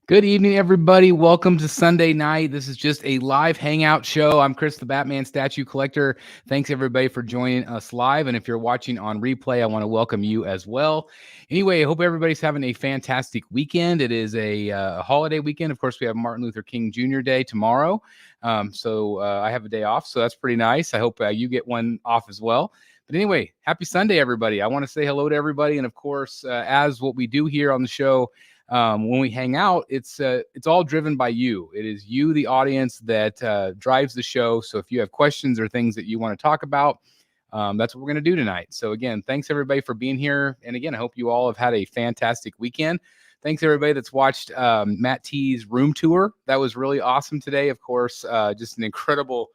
Good evening, everybody. Welcome to Sunday night. This is just a live hangout show. I'm Chris, the Batman statue collector. Thanks, everybody, for joining us live. And if you're watching on replay, I want to welcome you as well. Anyway, I hope everybody's having a fantastic weekend. It is a holiday weekend. Of course, we have Martin Luther King Jr. Day tomorrow. So I have a day off, so that's pretty nice. I hope you get one off as well. But anyway, happy Sunday, everybody. I want to say hello to everybody. And of course, as what we do here on the show, when we hang out, it's all driven by you. It is you, the audience, that drives the show. So if you have questions or things that you want to talk about, that's what we're going to do tonight. So again, thanks everybody for being here. And again, I hope you all have had a fantastic weekend. Thanks everybody that's watched Matt T's room tour. That was really awesome today. Of course, just an incredible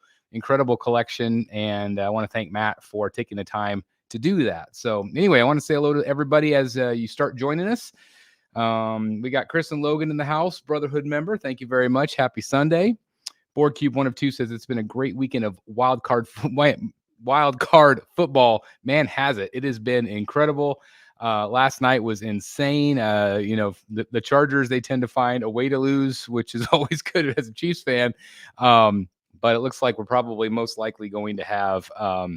collection. And I want to thank Matt for taking the time to do that. So anyway, I want to say hello to everybody as you start joining us. We got Chris and Logan in the house, Brotherhood member. Thank you very much. Happy Sunday. Board Cube 1 of 2 says it's been a great weekend of wild card football. Man, has it. It has been incredible. Last night was insane. The Chargers, they tend to find a way to lose, which is always good as a Chiefs fan. But it looks like we're probably most likely going to have, a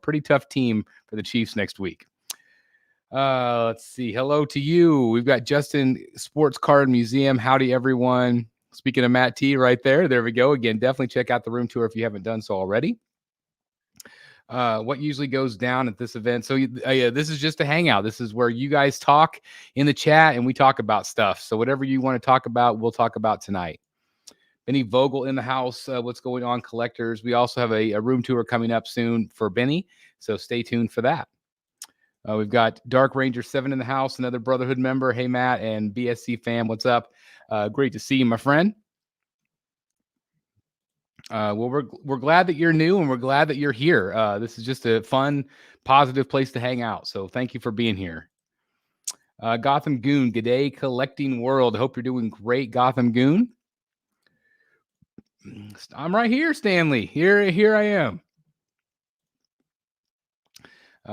pretty tough team for the Chiefs next week. Let's see. Hello to you. We've got Justin Sports Card Museum. Howdy, everyone. Speaking of Matt T right there. There we go. Again, definitely check out the room tour if you haven't done so already. What usually goes down at this event? So this is just a hangout. This is where you guys talk in the chat and we talk about stuff. So whatever you want to talk about, we'll talk about tonight. Benny Vogel in the house. What's going on, collectors? We also have a room tour coming up soon for Benny. So stay tuned for that. We've got Dark Ranger 7 in the house, another Brotherhood member. Hey, Matt and BSC fam, what's up? Great to see you, my friend. We're glad that you're new and we're glad that you're here. This is just a fun, positive place to hang out. So thank you for being here. Gotham Goon, G'day Collecting World. I hope you're doing great, Gotham Goon. I'm right here, Stanley. Here I am.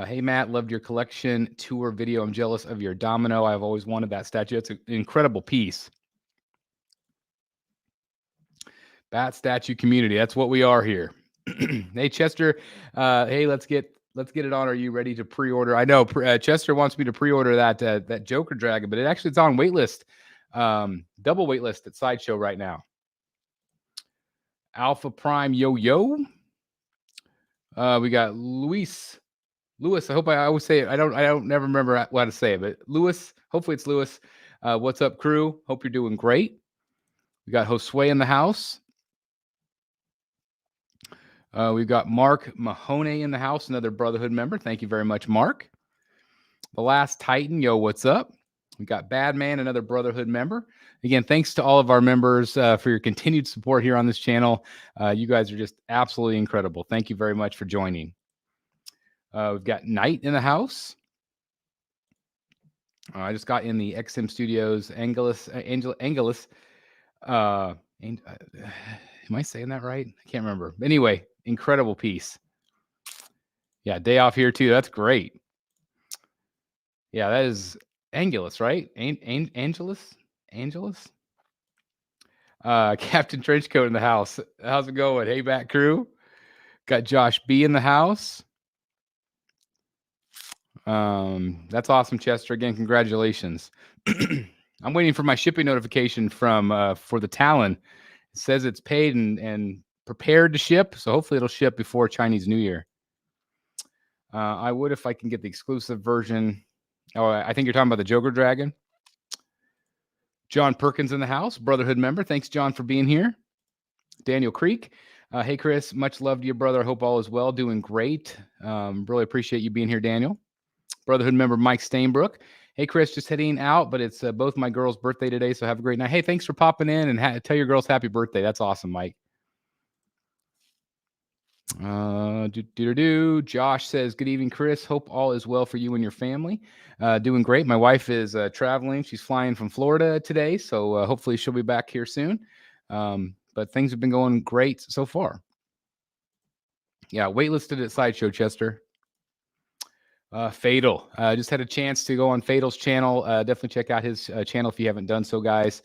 Hey, Matt, loved your collection tour video. I'm jealous of your domino. I've always wanted that statue. It's an incredible piece. Bat statue community. That's what we are here. Hey, Chester. Hey, let's get it on. Are you ready to pre-order? I know Chester wants me to pre-order that Joker Dragon, but it's on waitlist, double waitlist at Sideshow right now. Alpha Prime Yo. We got Lewis, I hope I always say it. I don't never remember how to say it, but Lewis, hopefully it's Lewis. What's up, crew? Hope you're doing great. We got Josue in the house. We've got Mark Mahoney in the house, another Brotherhood member. Thank you very much, Mark. The Last Titan, yo, what's up? We got Badman, another Brotherhood member. Again, thanks to all of our members for your continued support here on this channel. You guys are just absolutely incredible. Thank you very much for joining. We've got Knight in the house. I just got in the XM Studios Angelus. Am I saying that right? I can't remember. Anyway, incredible piece. Yeah, day off here too. That's great. Yeah, that is Angelus, right? Angelus? Captain Trenchcoat in the house. How's it going? Hey, back crew. Got Josh B in the house. That's awesome, Chester. Again, congratulations. I'm waiting for my shipping notification from for the Talon. It says it's paid and prepared to ship, so hopefully it'll ship before Chinese New Year. I would if I can get the exclusive version. Oh, I think you're talking about the Joker Dragon. John Perkins in the house, Brotherhood member. Thanks, John, for being here. Daniel Creek. Hey, Chris, much love to your brother. I hope all is well. Doing great. Really appreciate you being here, Daniel. Brotherhood member Mike Stainbrook. Hey, Chris, just heading out, but it's both my girls' birthday today, so have a great night. Hey, thanks for popping in and tell your girls happy birthday. That's awesome, Mike. Josh says, good evening, Chris. Hope all is well for you and your family. Doing great. My wife is traveling. She's flying from Florida today, so hopefully she'll be back here soon. But things have been going great so far. Yeah, waitlisted at Sideshow, Chester. Fatal. Just had a chance to go on Fatal's channel. Definitely check out his channel if you haven't done so, guys.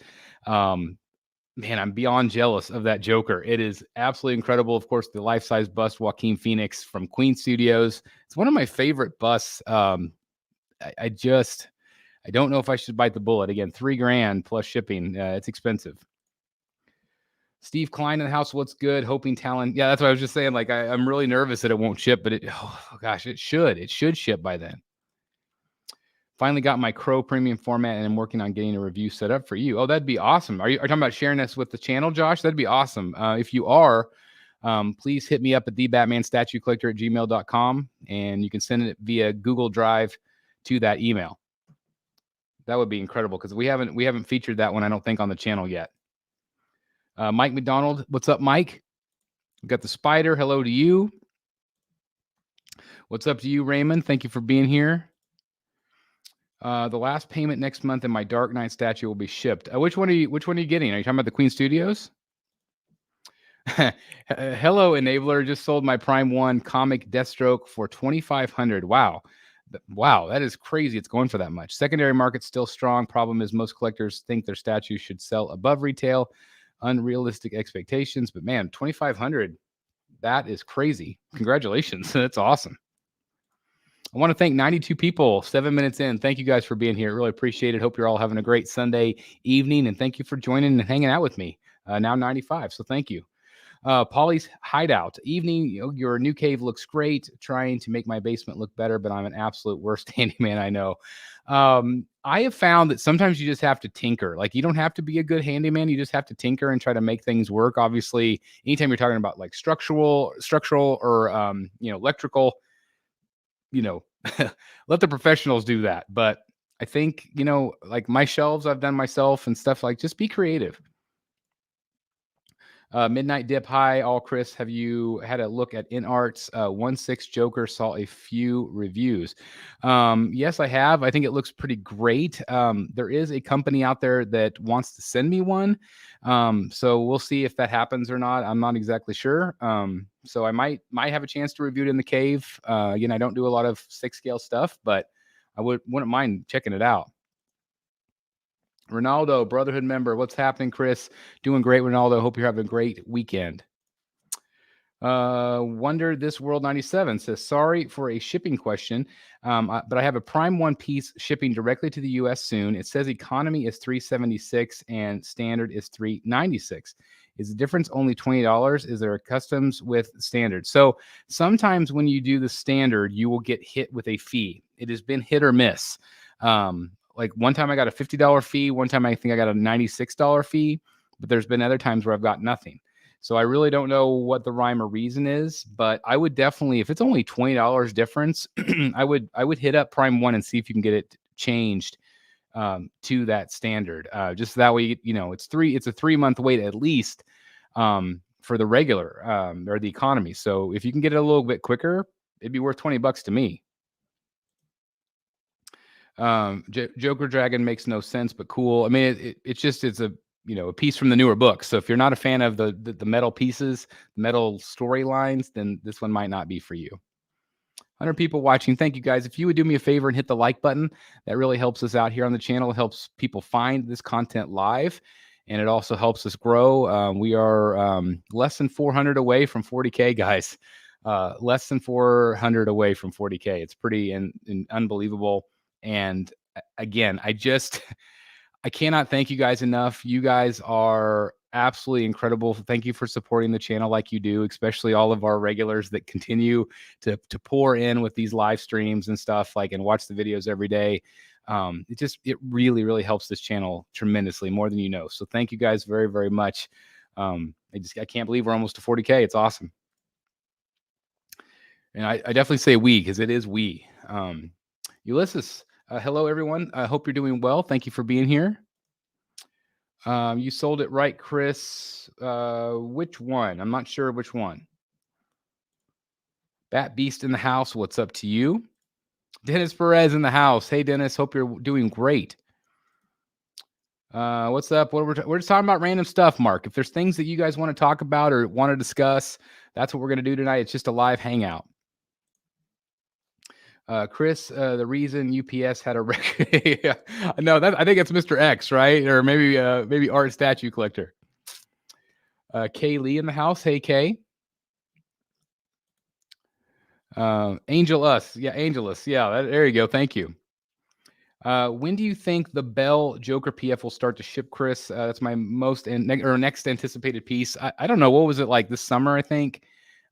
Man, I'm beyond jealous of that Joker. It is absolutely incredible. Of course, the life-size bust Joaquin Phoenix from Queen Studios. It's one of my favorite busts. I don't know if I should bite the bullet. Again, $3,000 plus shipping. It's expensive. Steve Klein in the house. What's good? Hoping Talon. Yeah, that's what I was just saying. Like, I'm really nervous that it won't ship, but oh gosh, it should. It should ship by then. Finally got my Crow premium format, and I'm working on getting a review set up for you. Oh, that'd be awesome. Are you talking about sharing this with the channel, Josh? That'd be awesome. If you are, please hit me up at thebatmanstatuecollector@gmail.com, and you can send it via Google Drive to that email. That would be incredible because we haven't featured that one, I don't think, on the channel yet. Mike McDonald, what's up, Mike? We've got the Spider. Hello to you. What's up to you, Raymond? Thank you for being here. The last payment next month and my Dark Knight statue will be shipped. Which one are you getting? Are you talking about the Queen Studios? Hello, Enabler. Just sold my Prime 1 comic Deathstroke for $2,500. Wow. Wow, that is crazy. It's going for that much. Secondary market's still strong. Problem is most collectors think their statues should sell above retail. Unrealistic expectations. But man, $2,500. That is crazy. Congratulations. That's awesome. I want to thank 92 people, 7 minutes in. Thank you guys for being here. Really appreciate it. Hope you're all having a great Sunday evening. And thank you for joining and hanging out with me. Now 95. So thank you. Polly's Hideout. Evening, your new cave looks great. Trying to make my basement look better, but I'm an absolute worst handyman, I know. I have found that sometimes you just have to tinker. Like, you don't have to be a good handyman. You just have to tinker and try to make things work. Obviously, anytime you're talking about like structural or electrical, let the professionals do that. But I think, like my shelves I've done myself and stuff, like, just be creative. Midnight Dip. Hi, all. Chris, have you had a look at InArt's 1/6 Joker? Saw a few reviews. Yes, I have. I think it looks pretty great. There is a company out there that wants to send me one. So we'll see if that happens or not. I'm not exactly sure. So I might have a chance to review it in the cave. Again, I don't do a lot of 6 scale stuff, but I wouldn't mind checking it out. Ronaldo, Brotherhood member. What's happening, Chris? Doing great, Ronaldo. Hope you're having a great weekend. Wonder This World 97 says, sorry for a shipping question, but I have a Prime 1 piece shipping directly to the U.S. soon. It says economy is $376 and standard is $396. Is the difference only $20? Is there a customs with standard? So sometimes when you do the standard, you will get hit with a fee. It has been hit or miss. Like one time I got a $50 fee. One time I think I got a $96 fee, but there's been other times where I've got nothing. So I really don't know what the rhyme or reason is, but I would definitely, if it's only $20 difference, I would hit up Prime 1 and see if you can get it changed to that standard. Just that way, it's a 3-month wait at least for the regular or the economy. So if you can get it a little bit quicker, it'd be worth $20 to me. Joker Dragon makes no sense, but cool. I mean, it's a piece from the newer book. So if you're not a fan of the metal pieces, metal storylines, then this one might not be for you. 100 people watching. Thank you guys. If you would do me a favor and hit the like button, that really helps us out here on the channel. It helps people find this content live, and it also helps us grow. We are less than 400 away from 40K, guys. Less than 400 away from 40K. It's pretty unbelievable. And again, I cannot thank you guys enough. You guys are absolutely incredible. Thank you for supporting the channel like you do, especially all of our regulars that continue to pour in with these live streams and stuff, and watch the videos every day. It really, really helps this channel tremendously, more than you know. So thank you guys very, very much. I can't believe we're almost to 40K. It's awesome. And I definitely say we, because it is we. Ulysses, hello, everyone. I hope you're doing well. Thank you for being here. You sold it right, Chris. Which one? I'm not sure which one. Bat Beast in the house. What's up to you? Dennis Perez in the house. Hey, Dennis. Hope you're doing great. What's up? We're just talking about random stuff, Mark. If there's things that you guys want to talk about or want to discuss, that's what we're going to do tonight. It's just a live hangout. Chris, the reason UPS had a record. Yeah. No, I think it's Mr. X, right? Or maybe Art Statue Collector. Kay Lee in the house. Hey, Kay. Angel Us. Yeah, Angelus. Yeah, there you go. Thank you. When do you think the Bell Joker PF will start to ship, Chris? That's my next anticipated piece. I don't know. What was it like this summer? I think.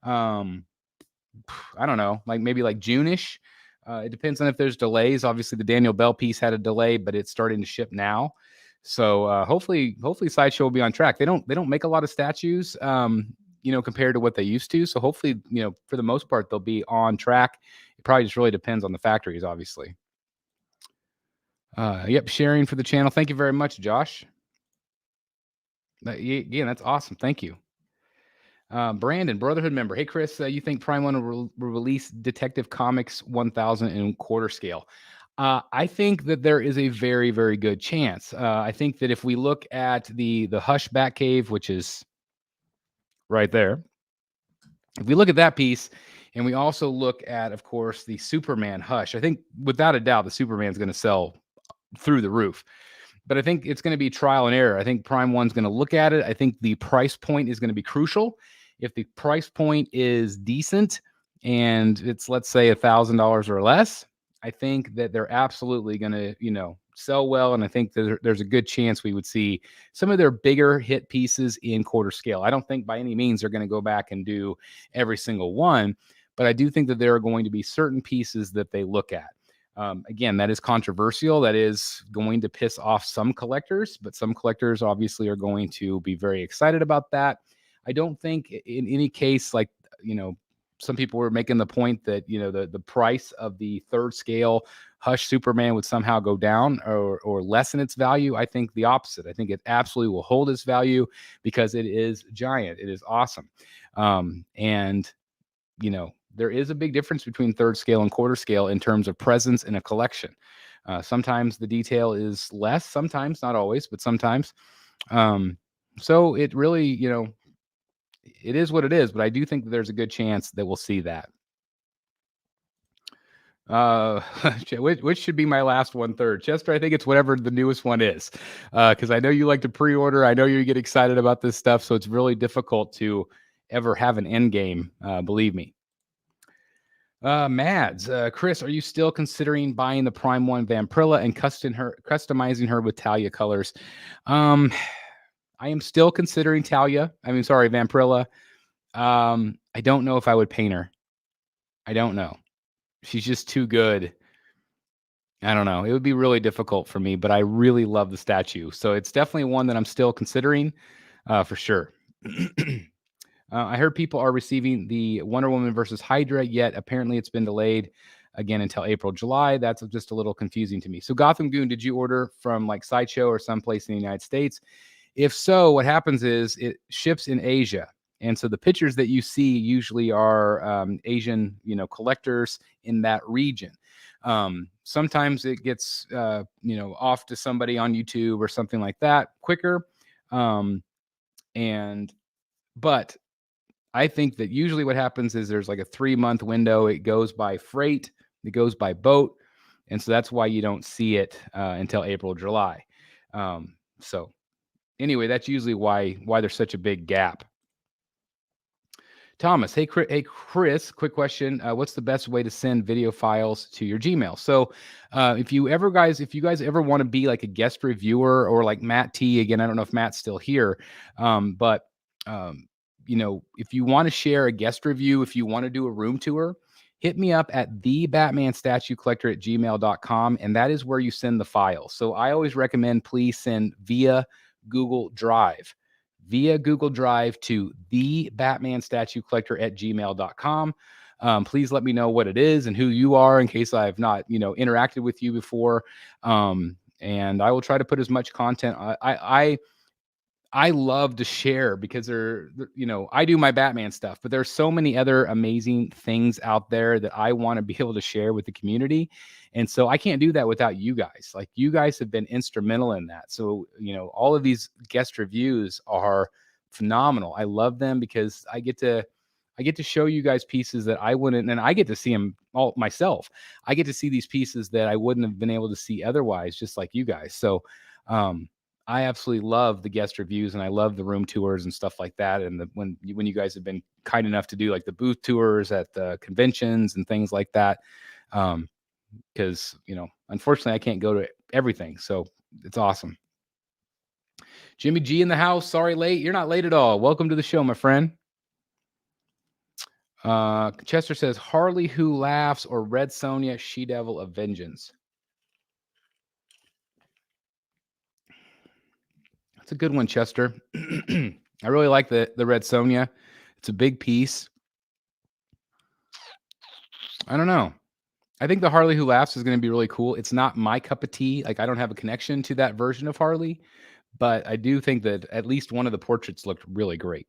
I don't know, like maybe like June-ish. It depends on if there's delays. Obviously, the Daniel Bell piece had a delay, but it's starting to ship now. So hopefully Sideshow will be on track. They don't make a lot of statues, compared to what they used to. So hopefully, for the most part, they'll be on track. It probably just really depends on the factories, obviously. Yep, sharing for the channel. Thank you very much, Josh. Yeah, that's awesome. Thank you. Brandon, Brotherhood member. Hey, Chris, you think Prime 1 will release Detective Comics 1000 in quarter scale? I think that there is a very, very good chance. I think that if we look at the Hush Batcave, which is right there, if we look at that piece, and we also look at, of course, the Superman Hush, I think without a doubt the Superman's going to sell through the roof. But I think it's going to be trial and error. I think Prime 1's going to look at it. I think the price point is going to be crucial. If the price point is decent and it's, let's say, $1,000 or less, I think that they're absolutely going to, sell well. And I think there's a good chance we would see some of their bigger hit pieces in quarter scale. I don't think by any means they're going to go back and do every single one, but I do think that there are going to be certain pieces that they look at. Again, that is controversial. That is going to piss off some collectors, but some collectors obviously are going to be very excited about that. I don't think in any case, like, some people were making the point that, the price of the third scale Hush Superman would somehow go down or lessen its value. I think the opposite. I think it absolutely will hold its value because it is giant. It is awesome. And there is a big difference between third scale and quarter scale in terms of presence in a collection. Sometimes the detail is less, sometimes, not always, but sometimes. So it really, it is what it is, but I do think that there's a good chance that we'll see that. Which should be my last 1/3? Chester, I think it's whatever the newest one is. Because I know you like to pre-order. I know you get excited about this stuff, so it's really difficult to ever have an end game, believe me. Mads, Chris, are you still considering buying the Prime 1 Vampirilla and customizing her with Talia colors? I am still considering Vampirilla. I don't know if I would paint her. I don't know. She's just too good. I don't know. It would be really difficult for me, but I really love the statue. So it's definitely one that I'm still considering, for sure. I heard people are receiving the Wonder Woman versus Hydra, yet apparently it's been delayed again until April, July. That's just a little confusing to me. So Gotham Goon, did you order from like Sideshow or someplace in the United States? If so, what happens is it ships in Asia. And so the pictures that you see usually are Asian, collectors in that region. Sometimes it gets, off to somebody on YouTube or something like that quicker. But I think that usually what happens is there's like a 3-month window. It goes by freight, it goes by boat. And so that's why you don't see it until April, July. So anyway, that's usually why there's such a big gap. Thomas, hey Chris, quick question. What's the best way to send video files to your Gmail? So if you guys ever want to be like a guest reviewer or like Matt T, again, I don't know if Matt's still here, but if you want to share a guest review, if you want to do a room tour, hit me up at thebatmanstatuecollector@gmail.com, and that is where you send the files. So I always recommend please send via Google Drive to thebatmanstatuecollector@gmail.com. Please let me know what it is and who you are in case I've not, interacted with you before. And I will try to put as much content. I love to share because I do my Batman stuff, but there's so many other amazing things out there that I want to be able to share with the community. And so I can't do that without you guys. Like, you guys have been instrumental in that. So, all of these guest reviews are phenomenal. I love them because I get to I get to show you guys pieces that I wouldn't, and I get to see them all myself. I get to see these pieces that I wouldn't have been able to see otherwise, just like you guys. So I absolutely love the guest reviews, and I love the room tours and stuff like that. And when you guys have been kind enough to do like the booth tours at the conventions and things like that. Because, unfortunately I can't go to everything. So it's awesome. Jimmy G in the house. Sorry, late. You're not late at all. Welcome to the show, my friend. Chester says Harley Who Laughs or Red Sonja, She Devil of Vengeance. That's a good one, Chester. I really like the Red Sonja. It's a big piece. I don't know. I think the Harley Who Laughs is going to be really cool. It's not my cup of tea. Like, I don't have a connection to that version of Harley, but I do think that at least one of the portraits looked really great.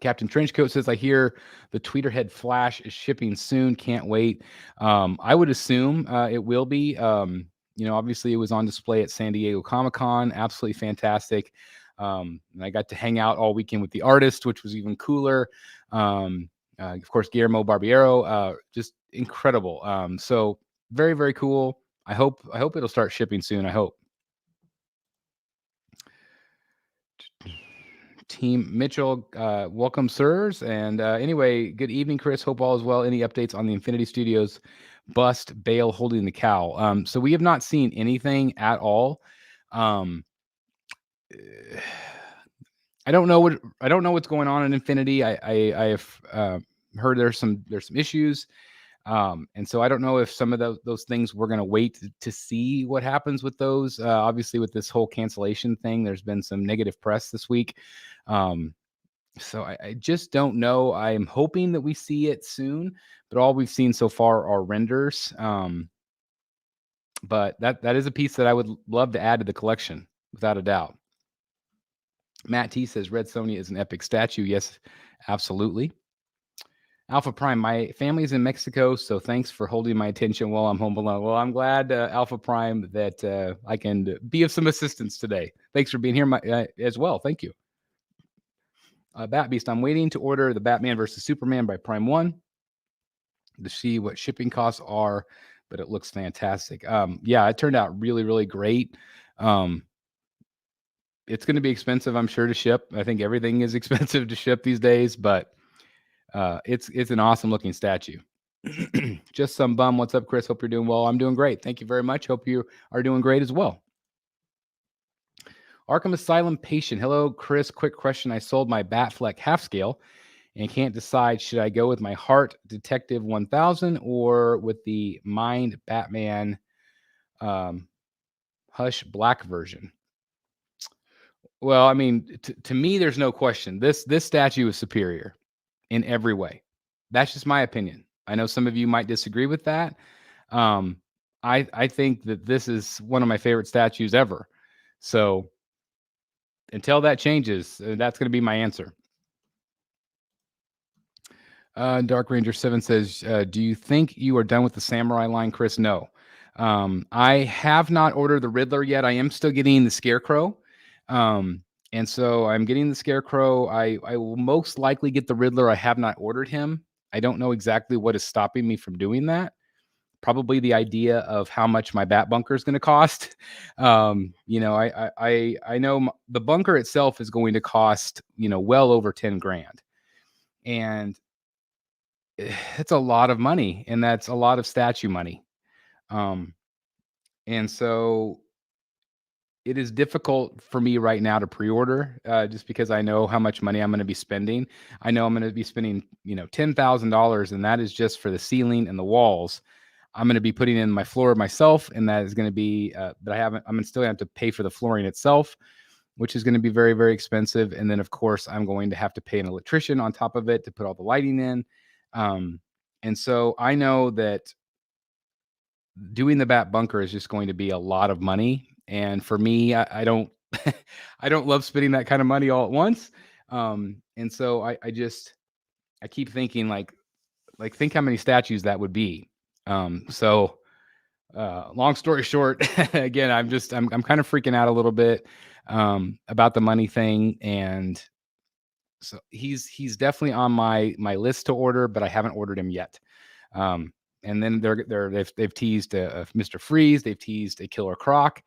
Captain Trenchcoat says, I hear the Tweeterhead Flash is shipping soon. Can't wait. I would assume it will be. Obviously it was on display at San Diego Comic-Con. Absolutely fantastic. And I got to hang out all weekend with the artist, which was even cooler. Of course, Guillermo Barbiero, just incredible. So very, very cool. I hope it'll start shipping soon. I hope. Team Mitchell, welcome, sirs. And anyway, good evening, Chris. Hope all is well. Any updates on the Infinity Studios bust Bale holding the cow? So we have not seen anything at all. I don't know what's going on in Infinity. I have heard there's some issues. And so I don't know if some of those things we're going to wait to see what happens with those. Obviously, with this whole cancellation thing, there's been some negative press this week. So I just don't know. I'm hoping that we see it soon, but all we've seen so far are renders. But that is a piece that I would love to add to the collection, without a doubt. Matt T says Red Sonja is an epic statue. Yes, absolutely. Alpha Prime, my family's in Mexico, so thanks for holding my attention while I'm home alone. Well, I'm glad, Alpha Prime, that I can be of some assistance today. Thanks for being here as well. Thank you. Bat Beast, I'm waiting to order the Batman versus Superman by Prime 1 to see what shipping costs are, but it looks fantastic. Yeah, it turned out really, really great. It's going to be expensive, I'm sure, to ship. I think everything is expensive to ship these days, but it's an awesome looking statue. Just some bum. What's up, Chris? Hope you're doing well. I'm doing great. Thank you very much. Hope you are doing great as well. Arkham Asylum Patient. Hello, Chris. Quick question. I sold my Batfleck half scale and can't decide, should I go with my Heart Detective 1000 or with the Mind Batman Hush Black version? Well, I mean, to me, there's no question. This statue is superior in every way. That's just my opinion. I know some of you might disagree with that. I think that this is one of my favorite statues ever. So until that changes, that's going to be my answer. Dark Ranger 7 says, do you think you are done with the Samurai line, Chris? No. I have not ordered the Riddler yet. I am still getting the Scarecrow. And so I'm getting the Scarecrow. I will most likely get the Riddler. I have not ordered him. I don't know exactly what is stopping me from doing that. Probably the idea of how much my bat bunker is going to cost. I know the bunker itself is going to cost, well over 10 grand. And it's a lot of money, and that's a lot of statue money. And so it is difficult for me right now to pre-order, just because I know how much money I'm going to be spending. I know I'm going to be spending, $10,000, and that is just for the ceiling and the walls. I'm going to be putting in my floor myself, and that is going to be, I'm still going to have to pay for the flooring itself, which is going to be very, very expensive. And then, of course, I'm going to have to pay an electrician on top of it to put all the lighting in. And so I know that doing the bat bunker is just going to be a lot of money. And for me, I don't, I don't love spending that kind of money all at once. And so I keep thinking like think how many statues that would be. Long story short, again, I'm kind of freaking out a little bit, about the money thing. And So he's definitely on my list to order, but I haven't ordered him yet. And then they've teased Mr. Freeze, they've teased a Killer Croc.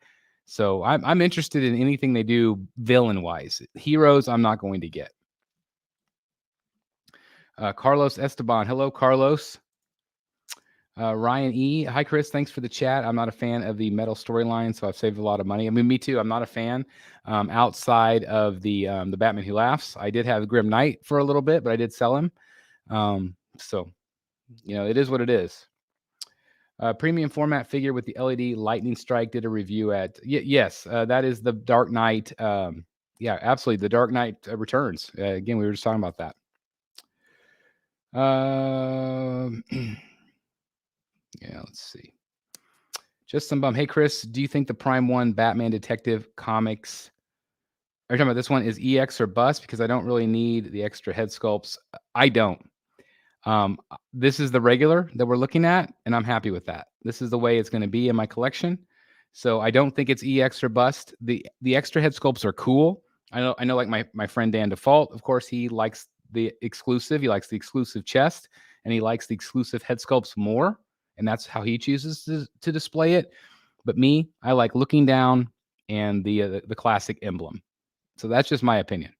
So I'm interested in anything they do villain wise. Heroes, I'm not going to get. Carlos Esteban, hello Carlos. Ryan E, hi Chris, thanks for the chat. I'm not a fan of the metal storyline, so I've saved a lot of money. I mean, me too. I'm not a fan. Outside of the Batman Who Laughs, I did have Grim Knight for a little bit, but I did sell him. So it is what it is. Premium format figure with the LED lightning strike. Did a review at yes, that is the Dark Knight. Yeah, absolutely, the Dark Knight Returns. Again, we were just talking about that. Yeah, let's see. Just some bum. Hey, Chris, do you think the Prime 1 Batman Detective Comics, are you talking about this one, is EX or bust? Because I don't really need the extra head sculpts. I don't. This is the regular that we're looking at, and I'm happy with that. This is the way it's going to be in my collection. So I don't think it's EX or bust. The extra head sculpts are cool. I know like my friend Dan Default, of course, he likes the exclusive. He likes the exclusive chest, and he likes the exclusive head sculpts more. And that's how he chooses to display it. But me, I like looking down and the classic emblem. So that's just my opinion.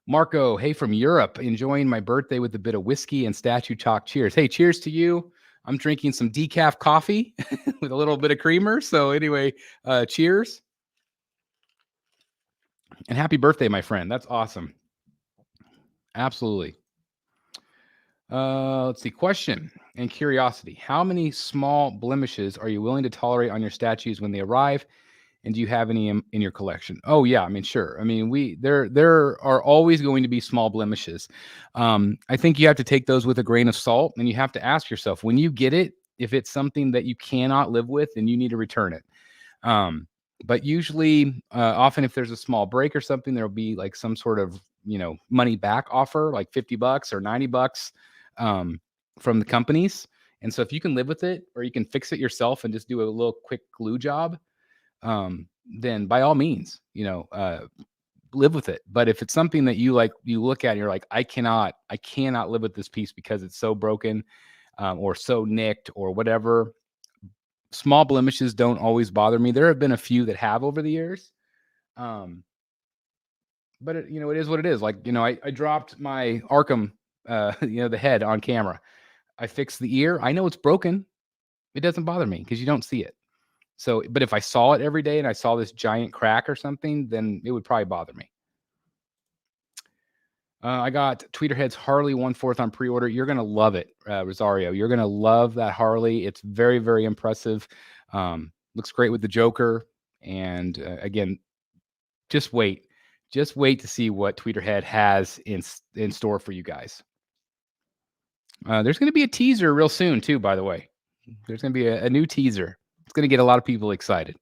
Marco, hey, from Europe, enjoying my birthday with a bit of whiskey and statue talk. Cheers. Hey, cheers to you. I'm drinking some decaf coffee with a little bit of creamer. So anyway, cheers. And happy birthday, my friend. That's awesome. Absolutely. Let's see. Question and curiosity. How many small blemishes are you willing to tolerate on your statues when they arrive? And do you have any in your collection? Oh yeah, I mean, sure. I mean, there are always going to be small blemishes. I think you have to take those with a grain of salt, and you have to ask yourself when you get it, if it's something that you cannot live with, then you need to return it. But usually, often if there's a small break or something, there'll be like some sort of money back offer, like $50 or $90 from the companies. And so if you can live with it, or you can fix it yourself and just do a little quick glue job, then by all means, live with it. But if it's something that you look at and you're like, I cannot live with this piece because it's so broken, or so nicked or whatever, small blemishes don't always bother me. There have been a few that have over the years. But it is what it is. Like, I dropped my Arkham, the head on camera. I fixed the ear. I know it's broken. It doesn't bother me because you don't see it. So, but if I saw it every day and I saw this giant crack or something, then it would probably bother me. I got Tweeterhead's Harley 1/4 on pre-order. You're going to love it, Rosario. You're going to love that Harley. It's very, very impressive. Looks great with the Joker. And again, just wait. Just wait to see what Tweeterhead has in store for you guys. There's going to be a teaser real soon, too, by the way. There's going to be a new teaser. It's going to get a lot of people excited.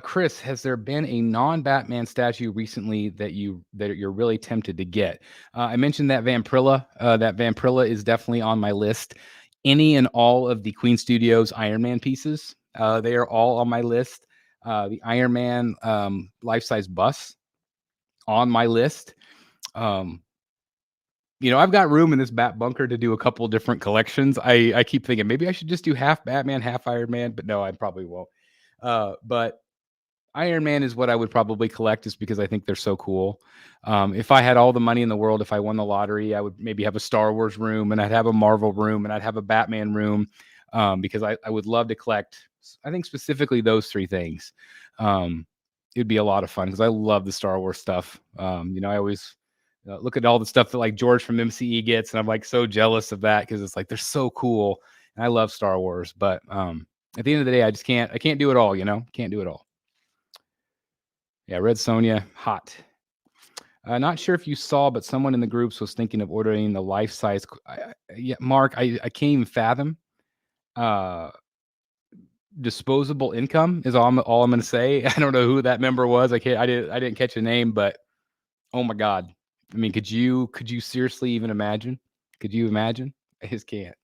Chris, has there been a non-Batman statue recently that you're really tempted to get? I mentioned that Vampirilla. That Vampirilla is definitely on my list. Any and all of the Queen Studios Iron Man pieces, they are all on my list. The Iron Man life-size bust on my list. I've got room in this Bat bunker to do a couple different collections. I keep thinking maybe I should just do half Batman, half Iron Man, but no, I probably won't. But Iron Man is what I would probably collect, just because I think they're so cool. If I had all the money in the world, if I won the lottery, I would maybe have a Star Wars room, and I'd have a Marvel room, and I'd have a Batman room, because I would love to collect, I think specifically those three things. It'd be a lot of fun because I love the Star Wars stuff. I always look at all the stuff that like George from MCE gets, and I'm like so jealous of that because it's like they're so cool, and I love Star Wars. But at the end of the day, I can't do it all. Can't do it all. Yeah, Red Sonja, hot. Not sure if you saw, but someone in the groups was thinking of ordering the life-size. Yeah, Mark, I can't even fathom. Disposable income is all I'm going to say. I don't know who that member was. I didn't catch a name, but oh my God. I mean, could you seriously even imagine? Could you imagine? I just can't.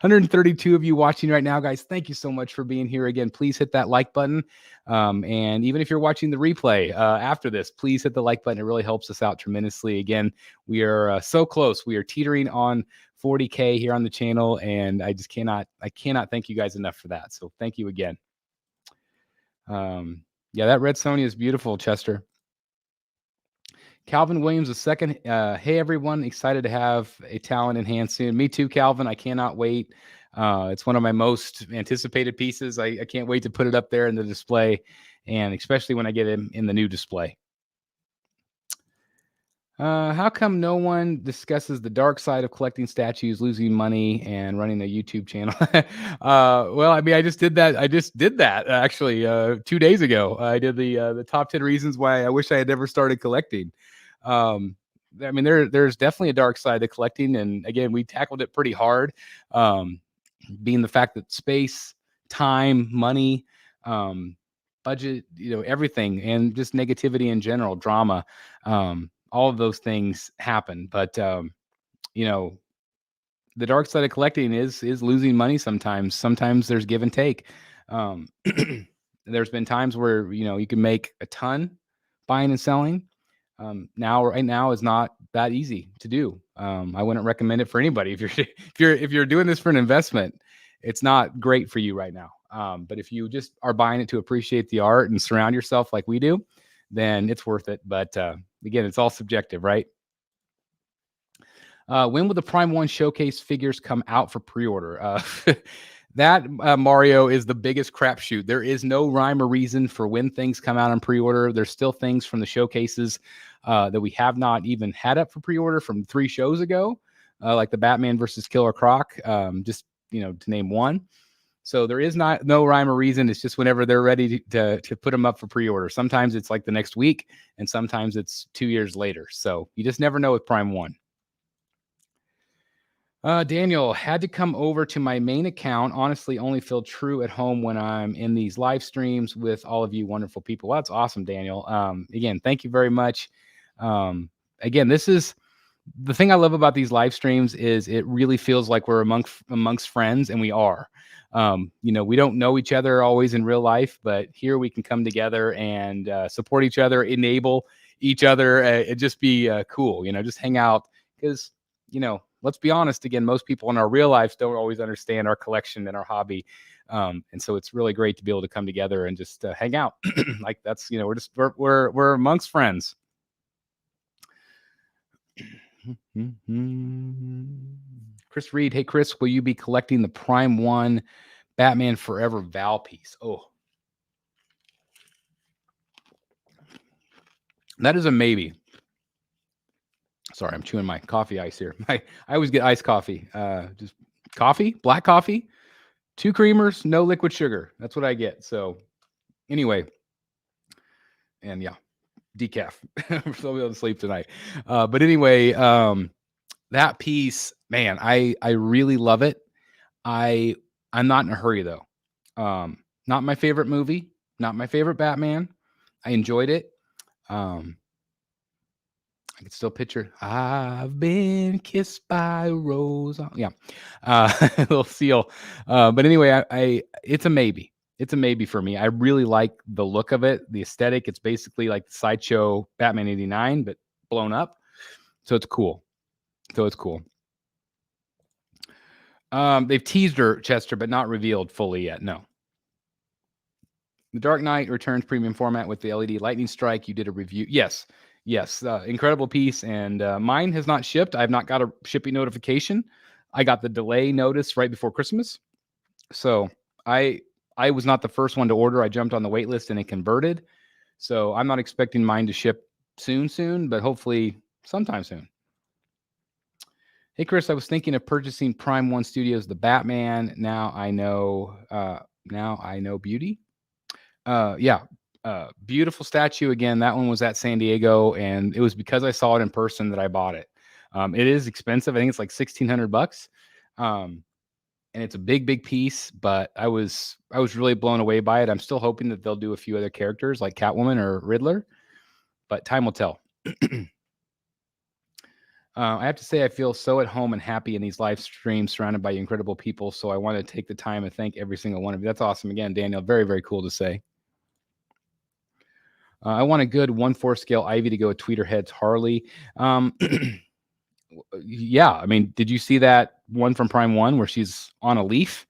132 of you watching right now, guys. Thank you so much for being here again. Please hit that like button. And even if you're watching the replay after this, please hit the like button. It really helps us out tremendously. Again, we are so close. We are teetering on 40K here on the channel, and I cannot thank you guys enough for that. So thank you again. Yeah, that red Sony is beautiful, Chester. Calvin Williams II. Hey, everyone. Excited to have a talent in hand soon. Me too, Calvin. I cannot wait. It's one of my most anticipated pieces. I can't wait to put it up there in the display, and especially when I get him in the new display. How come no one discusses the dark side of collecting statues, losing money, and running a YouTube channel? Well, I mean, I just did that. I just did that actually 2 days ago. I did the top 10 reasons why I wish I had never started collecting. I mean, there's definitely a dark side to collecting, and again, we tackled it pretty hard. Being the fact that space, time, money, budget, everything, and just negativity in general, drama. All of those things happen, but the dark side of collecting is losing money sometimes. Sometimes there's give and take. There's been times where you can make a ton buying and selling. Right now is not that easy to do. I wouldn't recommend it for anybody. If you're doing this for an investment, it's not great for you right now. But if you just are buying it to appreciate the art and surround yourself like we do, then it's worth it. But again, it's all subjective, right? When will the Prime 1 showcase figures come out for pre-order? That, Mario, is the biggest crapshoot. There is no rhyme or reason for when things come out on pre-order. There's still things from the showcases that we have not even had up for pre-order from 3 shows ago, like the Batman versus Killer Croc, just to name one. So there is no rhyme or reason. It's just whenever they're ready to put them up for pre-order. Sometimes it's like the next week, and sometimes it's 2 years later. So you just never know with Prime 1. Daniel, had to come over to my main account. Honestly, only feel true at home when I'm in these live streams with all of you wonderful people. Well, that's awesome, Daniel. Again, thank you very much. Again, this is the thing I love about these live streams is it really feels like we're amongst friends, and we are. We don't know each other always in real life, but here we can come together and support each other, enable each other, and just be cool. Just hang out because let's be honest. Again, most people in our real lives don't always understand our collection and our hobby, and so it's really great to be able to come together and just hang out. Like that's we're amongst friends. Chris Reed, hey Chris, will you be collecting the Prime 1 Batman Forever Val piece? Oh, that is a maybe. Sorry, I'm chewing my coffee ice here. I always get iced coffee. Just coffee, black coffee, 2 creamers, no liquid sugar. That's what I get. So anyway, and yeah, decaf. So I'll be able to sleep tonight. But anyway, that piece, man, I really love it. I'm not in a hurry though. Not my favorite movie, not my favorite Batman. I enjoyed it. I can still picture, I've been kissed by a rose. Yeah. Little seal. But anyway, it's a maybe. It's a maybe for me. I really like the look of it, the aesthetic. It's basically like the Sideshow Batman 89, but blown up. So it's cool. They've teased her, Chester, but not revealed fully yet. No. The Dark Knight Returns premium format with the LED lightning strike. You did a review. Yes. Incredible piece. And mine has not shipped. I've not got a shipping notification. I got the delay notice right before Christmas. So I was not the first one to order. I jumped on the wait list and it converted. So I'm not expecting mine to ship soon, but hopefully sometime soon. Hey, Chris, I was thinking of purchasing Prime 1 Studios, the Batman. Now I know beauty. Beautiful statue. Again, that one was at San Diego, and it was because I saw it in person that I bought it. It is expensive. I think it's like $1,600. And it's a big piece, but I was really blown away by it. I'm still hoping that they'll do a few other characters like Catwoman or Riddler, but time will tell. I have to say, I feel so at home and happy in these live streams surrounded by incredible people. So I want to take the time and thank every single one of you. That's awesome. Again, Daniel, very, very cool to say. I want a good 1/4 scale Ivy to go with Tweeterhead's Harley. Yeah, I mean, did you see that one from Prime 1 where she's on a leaf?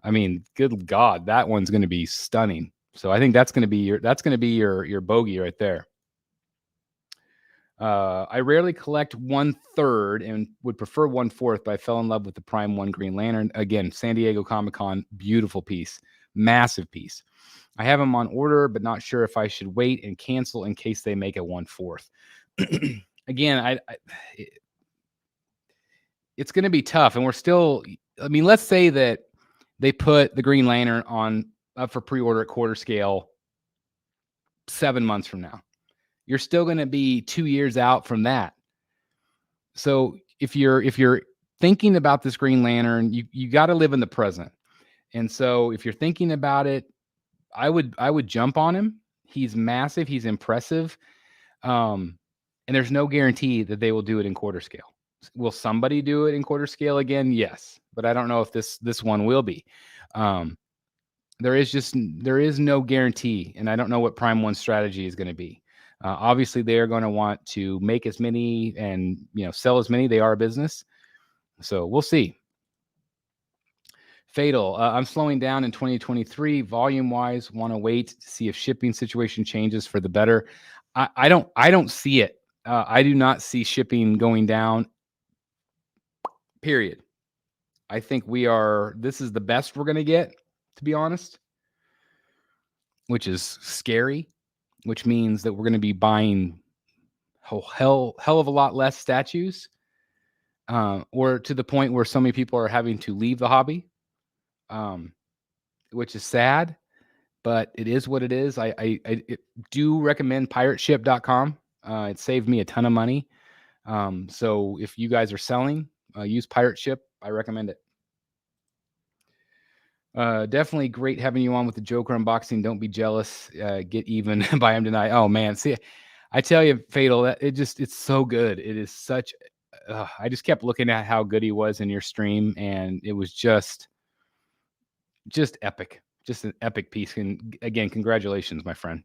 I mean, good God, that one's going to be stunning. So I think that's going to be your bogey right there. I rarely collect 1/3 and would prefer 1/4, but I fell in love with the Prime 1 Green Lantern. Again, San Diego Comic-Con, beautiful piece, massive piece. I have them on order, but not sure if I should wait and cancel in case they make a 1/4. Again, it's going to be tough, and we're still. I mean, let's say that they put the Green Lantern on up for pre-order at quarter scale 7 months from now. You're still going to be 2 years out from that. So if you're thinking about this Green Lantern, you got to live in the present. And so if you're thinking about it, I would jump on him. He's massive. He's impressive. And there's no guarantee that they will do it in quarter scale. Will somebody do it in quarter scale again? Yes, but I don't know if this one will be. There is no guarantee, and I don't know what Prime 1's strategy is going to be. Obviously, they are going to want to make as many and sell as many. They are a business, so we'll see. Fatal. I'm slowing down in 2023 volume wise. Want to wait to see if shipping situation changes for the better. I don't see it. I do not see shipping going down. Period. I think this is the best we're going to get, to be honest, which is scary, which means that we're going to be buying hell of a lot less statues, or to the point where so many people are having to leave the hobby, which is sad, but it is what it is. I do recommend pirateship.com. It saved me a ton of money. So if you guys are selling, use Pirate Ship. I recommend it. Definitely great having you on with the Joker unboxing. Don't be jealous. Get even by him tonight. Oh man, see, I tell you, Fatal, it's so good. It is such. I just kept looking at how good he was in your stream, and it was just epic. Just an epic piece. And again, congratulations, my friend.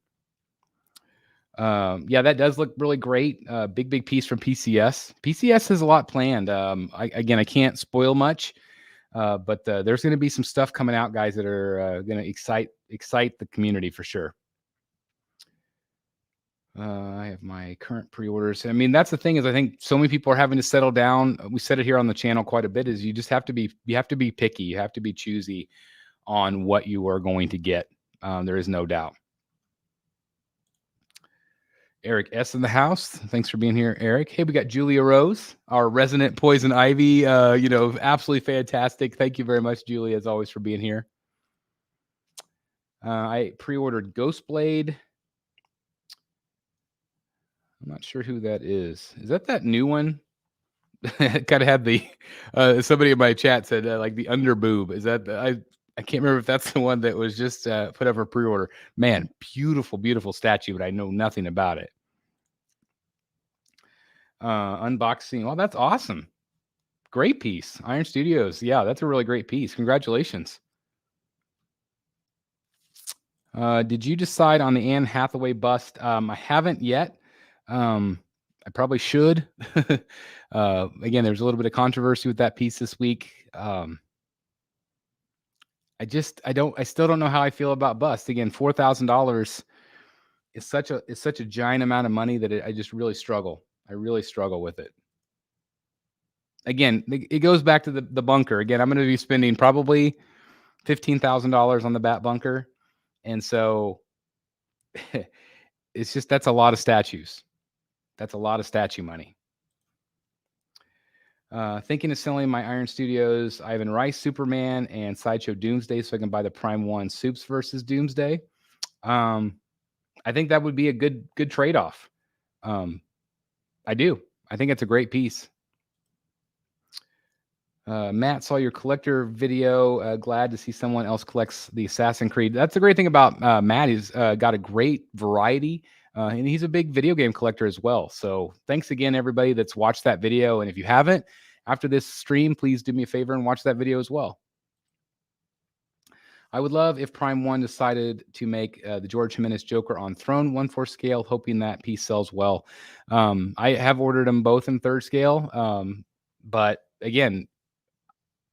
Yeah, that does look really great. Big piece from PCS. PCS has a lot planned. I can't spoil much. But there's going to be some stuff coming out, guys, that are going to excite the community for sure. I have my current pre-orders. I mean, that's the thing is I think so many people are having to settle down. We said it here on the channel quite a bit is you just have to be picky. You have to be choosy on what you are going to get. There is no doubt. Eric S. in the house. Thanks for being here, Eric. Hey, we got Julia Rose, our resident Poison Ivy. Absolutely fantastic. Thank you very much, Julia, as always, for being here. I pre-ordered Ghostblade. I'm not sure who that is. Is that new one? Kind of had the somebody in my chat said like the underboob. Is that I can't remember if that's the one that was just put up for pre-order. Man, beautiful statue, but I know nothing about it. Unboxing. Oh, that's awesome. Great piece. Iron Studios. Yeah, that's a really great piece. Congratulations. Did you decide on the Anne Hathaway bust? I haven't yet. I probably should. Again, there's a little bit of controversy with that piece this week. I still don't know how I feel about bust. Again, $4,000 is such a giant amount of money that I just really struggle. I really struggle with it. Again, it goes back to the bunker. Again, I'm going to be spending probably $15,000 on the bat bunker. And so it's just, that's a lot of statues. That's a lot of statue money. Thinking of selling my Iron Studios Ivan Rice Superman and Sideshow Doomsday so I can buy the Prime 1 Supes versus Doomsday. I think that would be a good trade-off. I do. I think it's a great piece. Matt, saw your collector video. Glad to see someone else collects the Assassin's Creed. That's the great thing about Matt. He's got a great variety. And he's a big video game collector as well. So thanks again, everybody that's watched that video. And if you haven't, after this stream, please do me a favor and watch that video as well. I would love if Prime 1 decided to make the George Jimenez Joker on Throne 1/4 scale, hoping that piece sells well. I have ordered them both in 3rd scale. But again,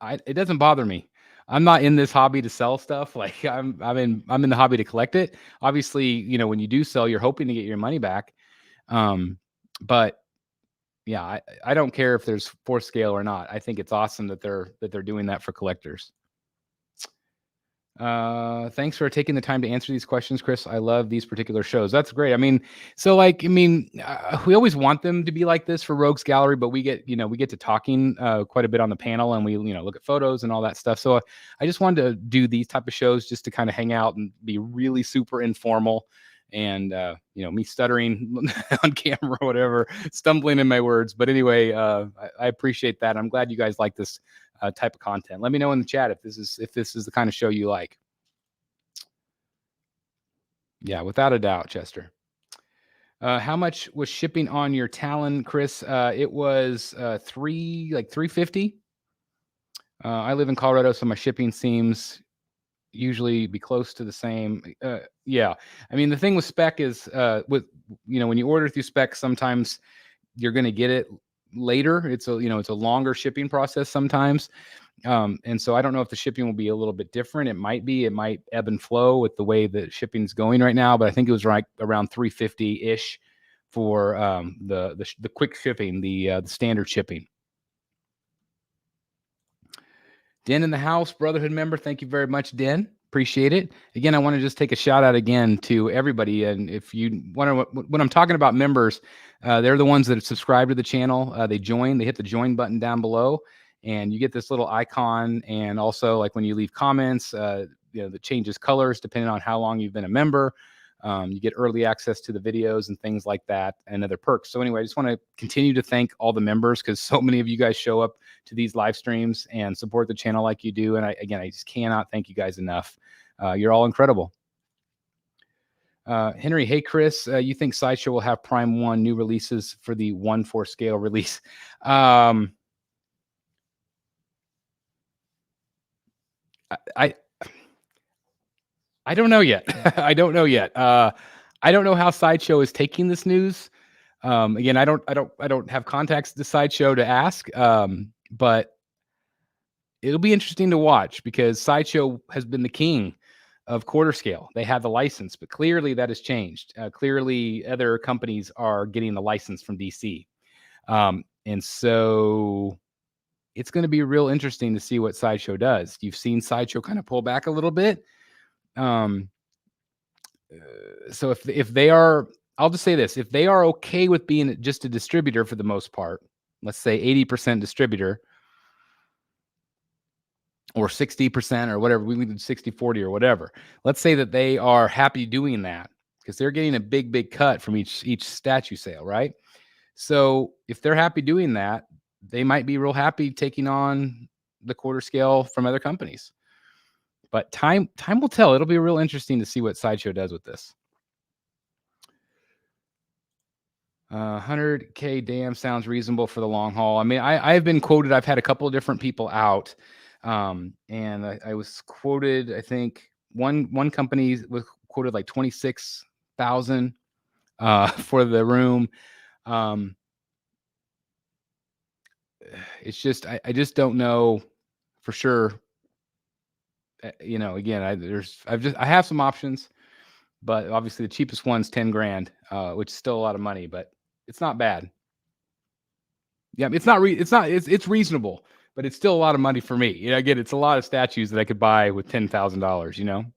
it doesn't bother me. I'm not in this hobby to sell stuff. Like I'm in the hobby to collect it. Obviously, you know, when you do sell, you're hoping to get your money back. But yeah, I don't care if there's 4th scale or not. I think it's awesome that they're doing that for collectors. Thanks for taking the time to answer these questions, Chris. I love these particular shows. That's great. I mean, we always want them to be like this for Rogues Gallery, but we get to talking quite a bit on the panel, and we look at photos and all that stuff. So I just wanted to do these type of shows just to kind of hang out and be really super informal. And me stuttering on camera or whatever, stumbling in my words. But anyway, I appreciate that. I'm glad you guys like this type of content. Let me know in the chat if this is the kind of show you like. Yeah, without a doubt, Chester. How much was shipping on your Talon, Chris? It was $350. I live in Colorado, so my shipping seems usually be close to the same. Yeah, I mean the thing with spec is when you order through spec, sometimes you're going to get it later. It's a longer shipping process sometimes. And so I don't know if the shipping will be a little bit different. It might ebb and flow with the way that shipping's going right now, but I think it was right around 350-ish for the quick shipping, the standard shipping. Den in the house, Brotherhood member. Thank you very much, Den. Appreciate it. Again, I want to just take a shout out again to everybody. And if you want to, when I'm talking about members, they're the ones that have subscribed to the channel. They hit the join button down below, and you get this little icon. And also, like when you leave comments, that changes colors depending on how long you've been a member. You get early access to the videos and things like that, and other perks. So anyway, I just want to continue to thank all the members, because so many of you guys show up to these live streams and support the channel like you do. And I just cannot thank you guys enough. You're all incredible. Henry, hey Chris, you think Sideshow will have Prime 1 new releases for the 1/4 scale release? I don't know yet. I don't know yet. I don't know how Sideshow is taking this news. Again, I don't have contacts to Sideshow to ask. But it'll be interesting to watch, because Sideshow has been the king of 1/4 scale. They had the license, but clearly that has changed. Clearly, other companies are getting the license from DC, and so it's going to be real interesting to see what Sideshow does. You've seen Sideshow kind of pull back a little bit. So if they are, I'll just say this, if they are okay with being just a distributor for the most part, let's say 80% distributor or 60% or whatever, we did 60-40 or whatever. Let's say that they are happy doing that, because they're getting a big cut from each statue sale, right? So if they're happy doing that, they might be real happy taking on the 1/4 scale from other companies. But time will tell. It'll be real interesting to see what Sideshow does with this. 100K damn sounds reasonable for the long haul. I mean, I've been quoted. I've had a couple of different people out, and I was quoted. I think one company was quoted like 26,000 for the room. It's just I just don't know for sure. Again, I have some options, but obviously the cheapest one's 10 grand, which is still a lot of money, but it's not bad. Yeah, it's reasonable, but it's still a lot of money for me. Again, it's a lot of statues that I could buy with $10,000,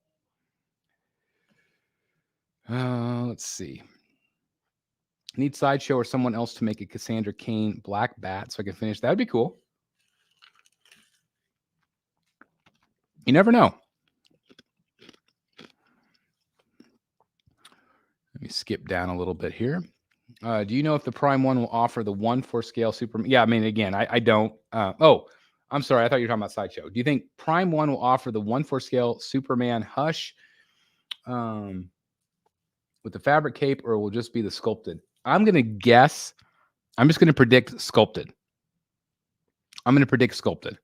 Let's see. Need Sideshow or someone else to make a Cassandra Cain black bat so I can finish. That'd be cool. You never know. Let me skip down a little bit here. Do you know if the Prime 1 will offer the 1/4 scale Superman? Yeah, I mean, again, I don't. Oh, I'm sorry. I thought you were talking about Sideshow. Do you think Prime 1 will offer the 1/4 scale Superman Hush? with the fabric cape, or it will just be the sculpted. I'm going to guess. I'm just going to predict sculpted. I'm going to predict sculpted.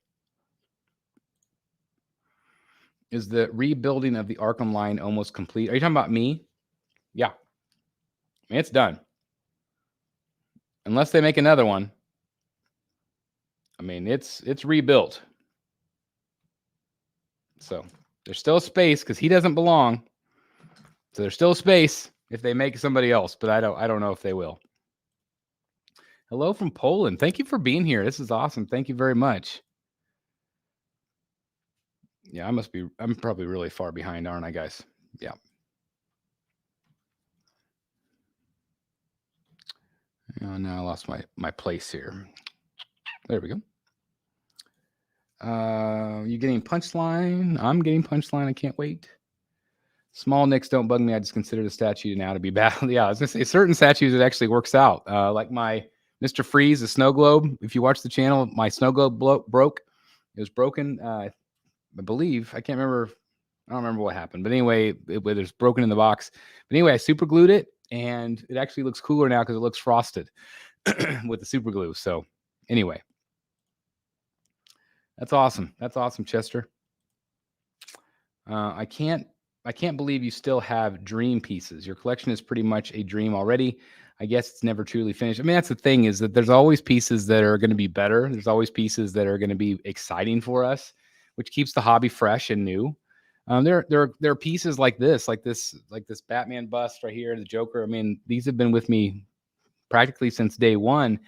Is the rebuilding of the Arkham line almost complete? Are you talking about me? Yeah. I mean, it's done. Unless they make another one. I mean, it's rebuilt. So there's still space because he doesn't belong. So there's still space if they make somebody else, but I don't know if they will. Hello from Poland. Thank you for being here. This is awesome. Thank you very much. Yeah, I'm probably really far behind, aren't I, guys? Yeah. Oh, now I lost my place here. There we go. You getting punchline? I'm getting punchline. I can't wait. Small nicks don't bug me. I just consider the statue now to be bad. Yeah, I was gonna say certain statues it actually works out. Like my Mr. Freeze, the snow globe. If you watch the channel, my snow globe broke. It was broken. I believe I can't remember. I don't remember what happened, but anyway, it was broken in the box. But anyway, I super glued it, and it actually looks cooler now because it looks frosted with the super glue. So anyway, that's awesome. That's awesome, Chester. I can't believe you still have dream pieces. Your collection is pretty much a dream already. I guess it's never truly finished. I mean, that's the thing, is that there's always pieces that are going to be better. There's always pieces that are going to be exciting for us, which keeps the hobby fresh and new. There are pieces like this Batman bust right here, the Joker. I mean, these have been with me practically since day one.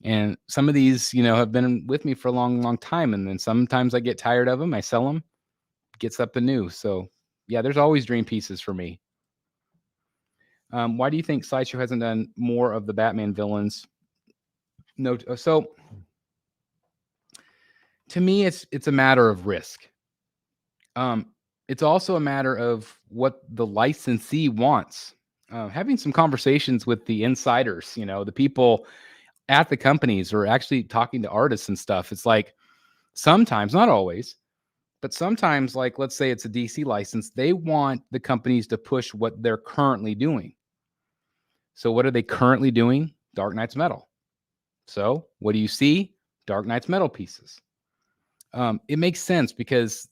And some of these, have been with me for a long, long time. And then sometimes I get tired of them. I sell them, get something new. So yeah, there's always dream pieces for me. Why do you think Sideshow hasn't done more of the Batman villains? No, so to me, it's a matter of risk. It's also a matter of what the licensee wants. Having some conversations with the insiders, the people at the companies, or actually talking to artists and stuff. It's like sometimes, not always, but sometimes, like let's say it's a DC license, they want the companies to push what they're currently doing. So what are they currently doing? Dark Knight's Metal. So what do you see? Dark Knight's Metal pieces. It makes sense because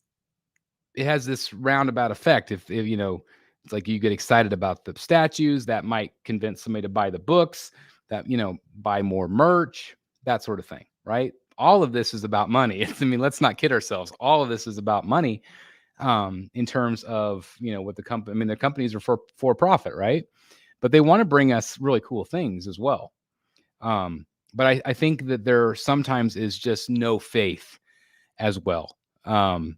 it has this roundabout effect. If it's like you get excited about the statues, that might convince somebody to buy the books, that, buy more merch, that sort of thing, right? All of this is about money. Let's not kid ourselves. All of this is about money, in terms of, what the company, the companies are for profit, right? But they want to bring us really cool things as well. But I think that there sometimes is just no faith as well. I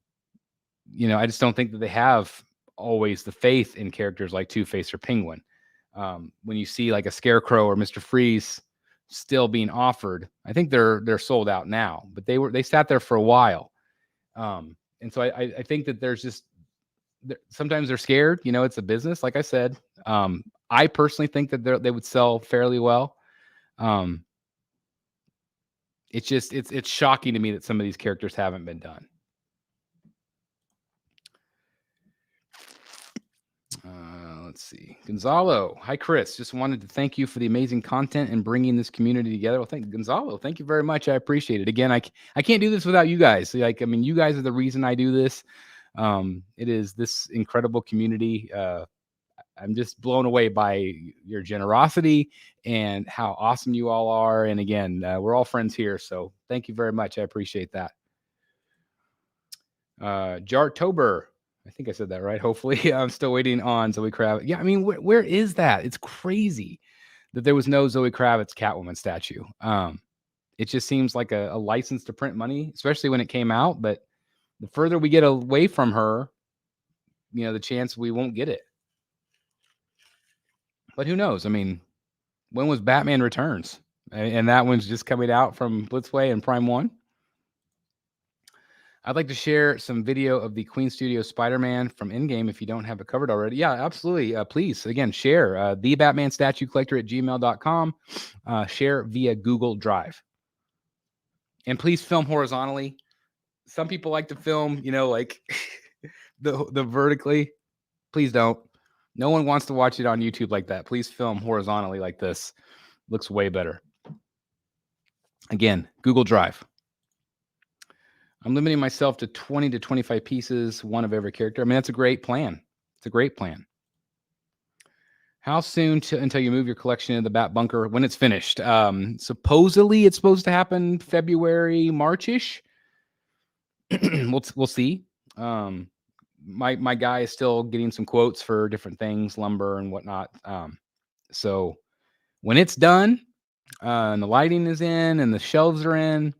just don't think that they have always the faith in characters like Two-Face or Penguin. When you see like a Scarecrow or Mr. Freeze still being offered, I think they're sold out now, but they sat there for a while. And so I think that there's just, sometimes they're scared, it's a business. Like I said, I personally think that they would sell fairly well. It's shocking to me that some of these characters haven't been done. Let's see. Gonzalo. Hi, Chris. Just wanted to thank you for the amazing content and bringing this community together. Well, Gonzalo. Thank you very much. I appreciate it. Again, I can't do this without you guys. You guys are the reason I do this. It is this incredible community. I'm just blown away by your generosity and how awesome you all are. And again, we're all friends here. So thank you very much. I appreciate that. Jartober. I think I said that right. Hopefully, I'm still waiting on Zoe Kravitz. Yeah, where is that? It's crazy that there was no Zoe Kravitz Catwoman statue. It just seems like a license to print money, especially when it came out. But the further we get away from her, the chance we won't get it. But who knows? When was Batman Returns? And that one's just coming out from Blitzway and Prime 1. I'd like to share some video of the Queen Studio Spider-Man from Endgame if you don't have it covered already. Yeah, absolutely. Please, again, share the Batman Statue Collector at gmail.com. Share via Google Drive. And please film horizontally. Some people like to film, like the vertically. Please don't. No one wants to watch it on YouTube like that. Please film horizontally like this. Looks way better. Again, Google Drive. I'm limiting myself to 20 to 25 pieces, one of every character. I mean, that's a great plan. It's a great plan. How soon until you move your collection into the Bat Bunker when it's finished? Supposedly, it's supposed to happen February, March-ish. We'll see. My guy is still getting some quotes for different things, lumber and whatnot. So when it's done and the lighting is in and the shelves are in,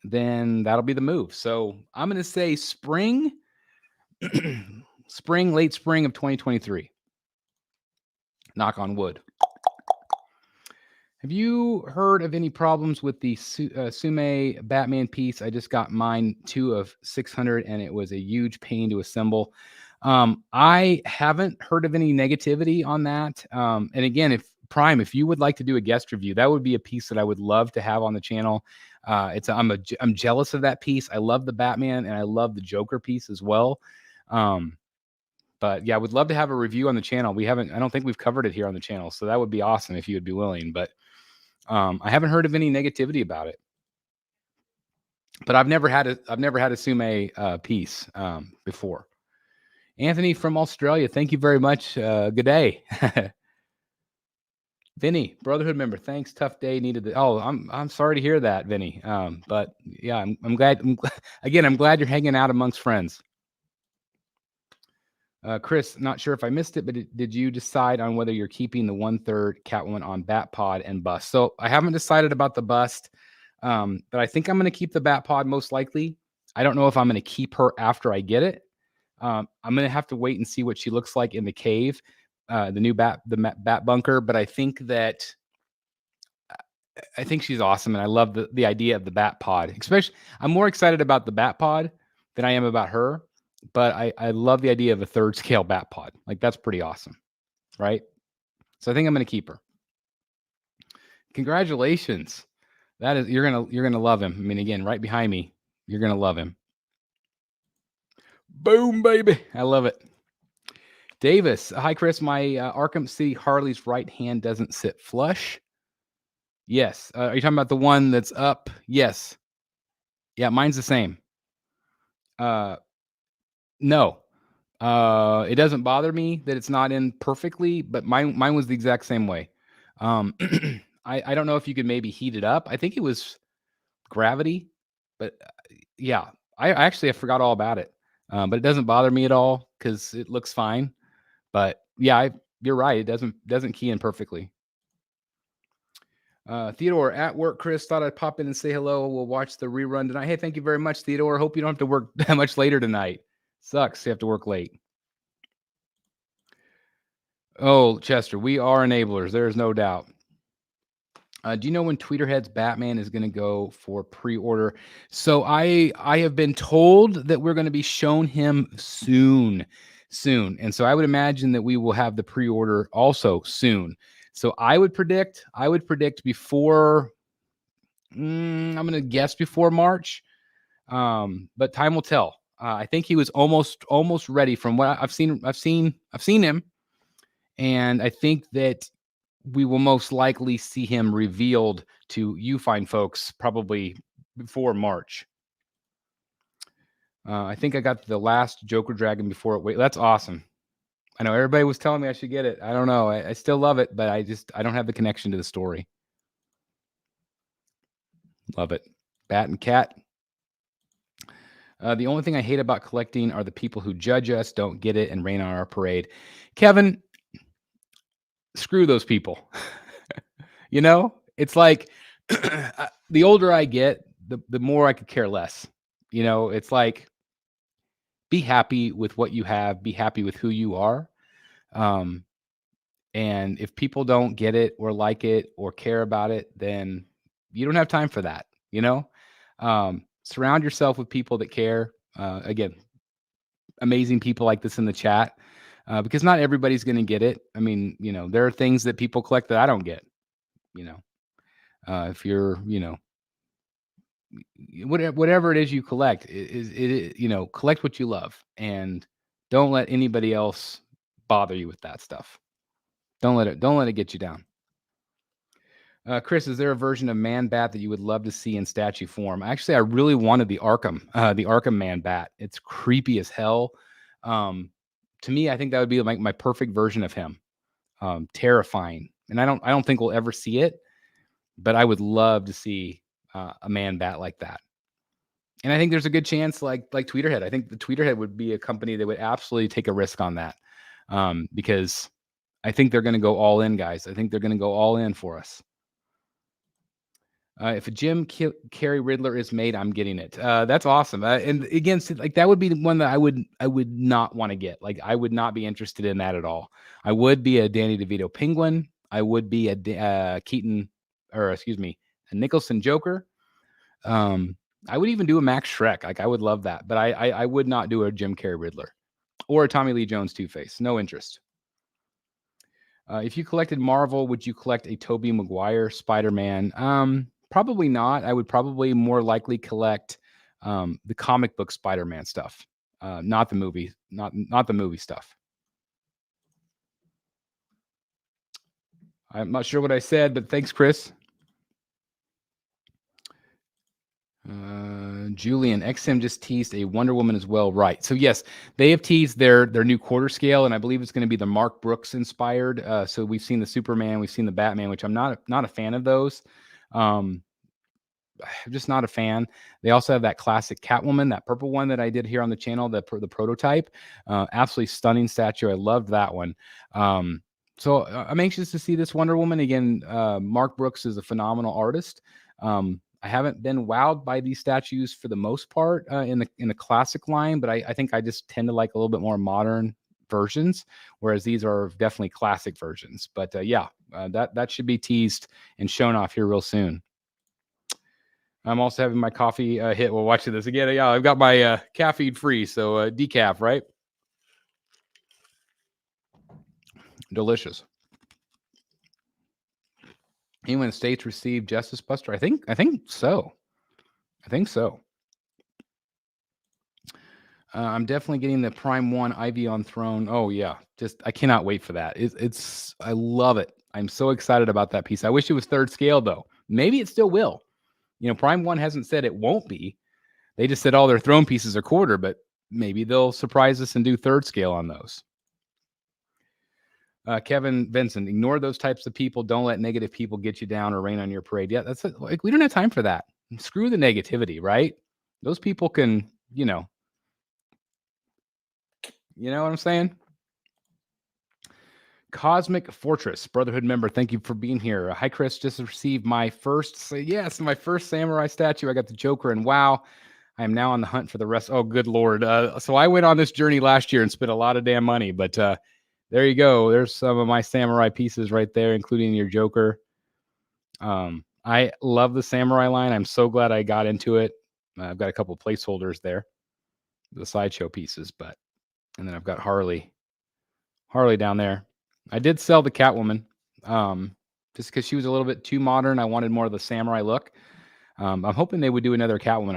then that'll be the move. So I'm going to say spring, late spring of 2023. Knock on wood. Have you heard of any problems with the Sume Batman piece? I just got mine 2 of 600 and it was a huge pain to assemble. I haven't heard of any negativity on that. And again, if you would like to do a guest review, that would be a piece that I would love to have on the channel. I'm jealous of that piece. I love the Batman and I love the Joker piece as well. But yeah, I would love to have a review on the channel. I don't think we've covered it here on the channel. So that would be awesome if you would be willing, but I haven't heard of any negativity about it. But I've never had a Sume piece before. Anthony from Australia, thank you very much. Good day. Vinny, Brotherhood member, thanks. Tough day, needed the. Oh, I'm sorry to hear that, Vinny. But yeah, I'm glad. I'm glad you're hanging out amongst friends. Chris, not sure if I missed it, but did you decide on whether you're keeping the 1/3 Catwoman on Bat Pod and bust? So I haven't decided about the bust, but I think I'm going to keep the Bat Pod most likely. I don't know if I'm going to keep her after I get it. I'm going to have to wait and see what she looks like in the cave, the new Bat Bunker. But I think she's awesome, and I love the idea of the Bat Pod. Especially, I'm more excited about the Bat Pod than I am about her. But I love the idea of a 3rd scale Bat Pod. Like, that's pretty awesome, right? So I think I'm going to keep her. Congratulations. You're gonna love him. I mean, again, right behind me, you're gonna love him. Boom, baby. I love it. Davis, hi, Chris. My Arkham City Harley's right hand doesn't sit flush. Yes. Are you talking about the one that's up? Yes. Yeah, mine's the same. No. It doesn't bother me that it's not in perfectly, but mine was the exact same way. I don't know if you could maybe heat it up. I think it was gravity, but yeah, I forgot all about it. But it doesn't bother me at all because it looks fine. But yeah, you're right. It doesn't key in perfectly. Theodore, at work, Chris, thought I'd pop in and say hello. We'll watch the rerun tonight. Hey, thank you very much, Theodore. Hope you don't have to work that much later tonight. Sucks. You have to work late. Oh, Chester, we are enablers. There is no doubt. Do you know when Tweeterhead's Batman is going to go for pre-order? So I have been told that we're going to be shown him soon. And so I would imagine that we will have the pre-order also soon. So I would predict before, I'm going to guess before March. But time will tell. I think he was almost ready from what I've seen him. And I think that we will most likely see him revealed to you fine folks probably before March. I think I got the last Joker Dragon before it. Wait, that's awesome. I know everybody was telling me I should get it. I don't know. I still love it, but I don't have the connection to the story. Love it. Bat and Cat. The only thing I hate about collecting are the people who judge us, don't get it, and rain on our parade. Kevin, screw those people. You know, it's like the older I get, the more I could care less. You know, it's like, be happy with what you have, be happy with who you are. And if people don't get it or like it or care about it, then you don't have time for that. You know, surround yourself with people that care. Again, amazing people like this in the chat, because not everybody's going to get it. I mean, you know, there are things that people collect that I don't get. You know, if you're, you know, whatever it is you collect, you know, collect what you love and don't let anybody else bother you with that stuff. Don't let it get you down. Chris, is there a version of Man Bat that you would love to see in statue form? Actually, I really wanted the Arkham Man Bat. It's creepy as hell. To me, I think that would be like my perfect version of him. Terrifying, and I don't think we'll ever see it, but I would love to see a Man Bat like that. And I think there's a good chance, like Tweeterhead. I think the Tweeterhead would be a company that would absolutely take a risk on that, because I think they're going to go all in, guys. I think they're going to go all in for us. If a Jim Carrey Riddler is made, I'm getting it. That's awesome. And again, like that would be the one that I would not want to get. Like I would not be interested in that at all. I would be a Danny DeVito Penguin. I would be a a Nicholson Joker. I would even do a Max Shrek. Like I would love that, but I would not do a Jim Carrey Riddler or a Tommy Lee Jones Two-Face. No interest. If you collected Marvel, would you collect a Tobey Maguire Spider-Man? Probably not. I would probably more likely collect the comic book Spider-Man stuff, not the movie, not the movie stuff. I'm not sure what I said, but thanks, Chris. Julian, XM just teased a Wonder Woman as well, right? So yes, they have teased their new quarter scale, and I believe it's going to be the Mark Brooks inspired. So we've seen the Superman, we've seen the Batman, which I'm not a fan of those. I'm just not a fan. They also have that classic Catwoman, that purple one that I did here on the channel, the prototype. Absolutely stunning statue. I loved that one. So I'm anxious to see this Wonder Woman again. Mark Brooks is a phenomenal artist. I haven't been wowed by these statues for the most part in the classic line, but I think I just tend to like a little bit more modern versions, whereas these are definitely classic versions. But that should be teased and shown off here real soon. I'm also having my coffee hit while watching this again. Yeah, I've got my caffeine free, so decaf, right? Delicious. Anyone in the States received Justice Buster? I think so. I think so. I'm definitely getting the Prime 1 Ivy on Throne. Oh yeah, I cannot wait for that. I love it. I'm so excited about that piece. I wish it was third scale though. Maybe it still will. Prime 1 hasn't said it won't be. They just said all their throne pieces are quarter, but maybe they'll surprise us and do third scale on those. Kevin Vincent, ignore those types of people. Don't let negative people get you down or rain on your parade. Yeah, that's it. Like we don't have time for that. Screw the negativity, right? Those people can, you know what I'm saying? Cosmic Fortress Brotherhood member, thank you for being here. Hi, Chris. Just received my first samurai statue. I got the Joker, and wow, I am now on the hunt for the rest. Oh, good Lord. So I went on this journey last year and spent a lot of damn money, but there you go. There's some of my samurai pieces right there, including your Joker. I love the samurai line. I'm so glad I got into it. I've got a couple of placeholders there, the sideshow pieces, and then I've got Harley down there. I did sell the Catwoman, just because she was a little bit too modern. I wanted more of the samurai look. I'm hoping they would do another Catwoman.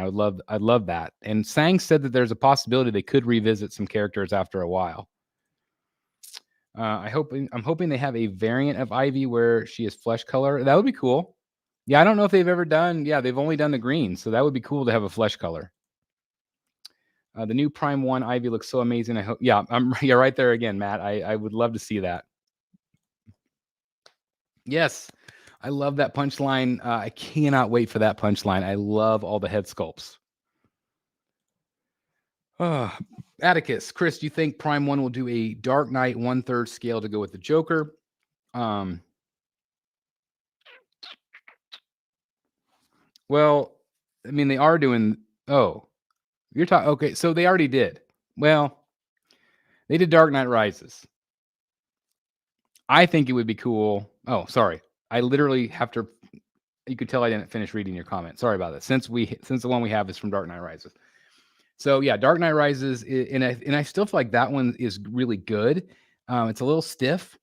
I'd love that. And Sang said that there's a possibility they could revisit some characters after a while. I'm hoping they have a variant of Ivy where she is flesh color. That would be cool. Yeah, I don't know if they've ever done. Yeah, they've only done the green, so that would be cool to have a flesh color. The new Prime 1 Ivy looks so amazing. I hope. Yeah, you're right there again, Matt. I would love to see that. Yes, I love that punchline. I cannot wait for that punchline. I love all the head sculpts. Atticus, Chris, do you think Prime 1 will do a Dark Knight 1/3 scale to go with the Joker? Well, I mean, they are doing. Oh, you're talking. Okay, so they already did. Well, they did Dark Knight Rises. I think it would be cool. Oh, sorry. I literally have to. You could tell I didn't finish reading your comment. Sorry about that. Since the one we have is from Dark Knight Rises. So yeah, Dark Knight Rises, and I still feel like that one is really good. It's a little stiff.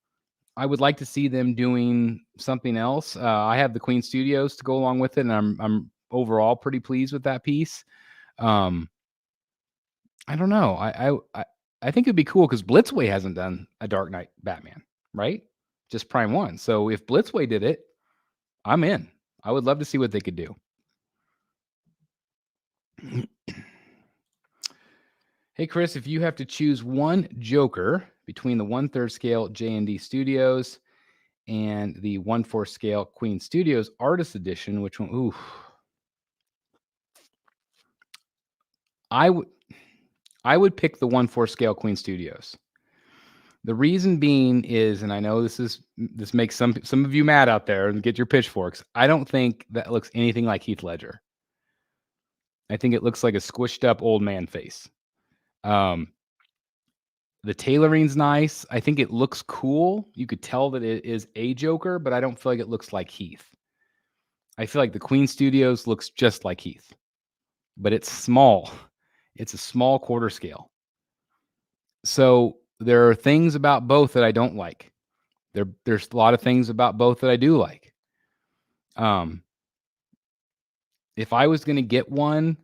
I would like to see them doing something else. I have the Queen Studios to go along with it, and I'm overall pretty pleased with that piece. I don't know. I think it'd be cool because Blitzway hasn't done a Dark Knight Batman, right? Just Prime 1. So if Blitzway did it, I'm in. I would love to see what they could do. Hey, Chris, if you have to choose one Joker between the 1/3 scale J&D Studios and the 1/4 scale Queen Studios Artist Edition, which one? Ooh. I would pick the 1/4 scale Queen Studios. The reason being is, and I know this makes some of you mad out there and get your pitchforks. I don't think that looks anything like Heath Ledger. I think it looks like a squished up old man face. The tailoring's nice. I think it looks cool. You could tell that it is a Joker, but I don't feel like it looks like Heath. I feel like the Queen Studios looks just like Heath, but it's small. It's a small quarter scale. So there are things about both that I don't like. There's a lot of things about both that I do like. If I was going to get one,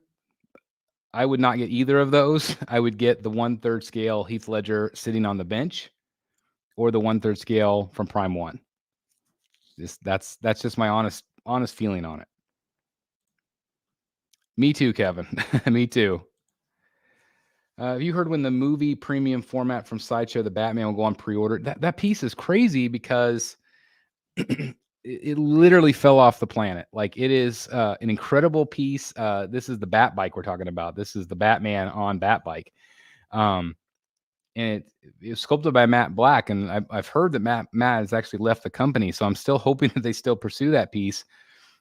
I would not get either of those. I would get the 1/3 scale Heath Ledger sitting on the bench, or the 1/3 scale from Prime 1. That's just my honest feeling on it. Me too, Kevin. Me too. Have you heard when the movie premium format from Sideshow, the Batman, will go on pre-order? That piece is crazy because it literally fell off the planet. Like, it is an incredible piece. This is the Bat Bike we're talking about. This is the Batman on Bat Bike. And it was sculpted by Matt Black. And I've heard that Matt has actually left the company. So I'm still hoping that they still pursue that piece.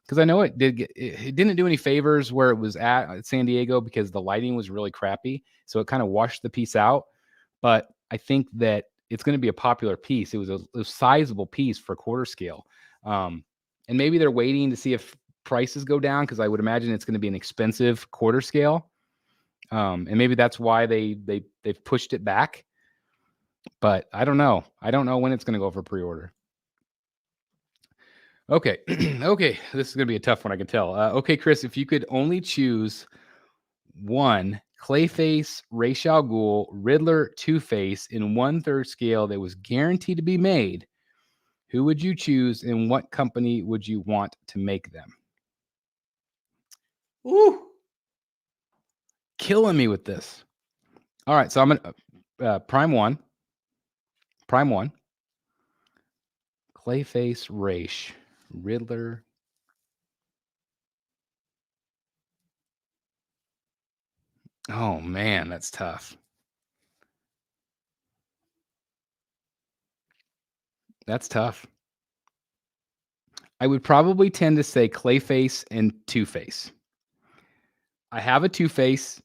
Because I know it didn't do any favors where it was at San Diego because the lighting was really crappy. So it kind of washed the piece out. But I think that it's going to be a popular piece. It was a sizable piece for quarter scale. And maybe they're waiting to see if prices go down, because I would imagine it's going to be an expensive quarter scale. And maybe that's why they've pushed it back. But I don't know. I don't know when it's going to go for pre-order. Okay. Okay. This is going to be a tough one, I can tell. Okay, Chris, if you could only choose one Clayface, Ra's al Ghul, Riddler, Two-Face in 1/3 scale that was guaranteed to be made, who would you choose and what company would you want to make them? Ooh. Killing me with this. All right. So I'm going to Prime 1. Clayface, Ra's, Riddler. Oh, man, that's tough. That's tough. I would probably tend to say Clayface and Two-Face. I have a Two-Face.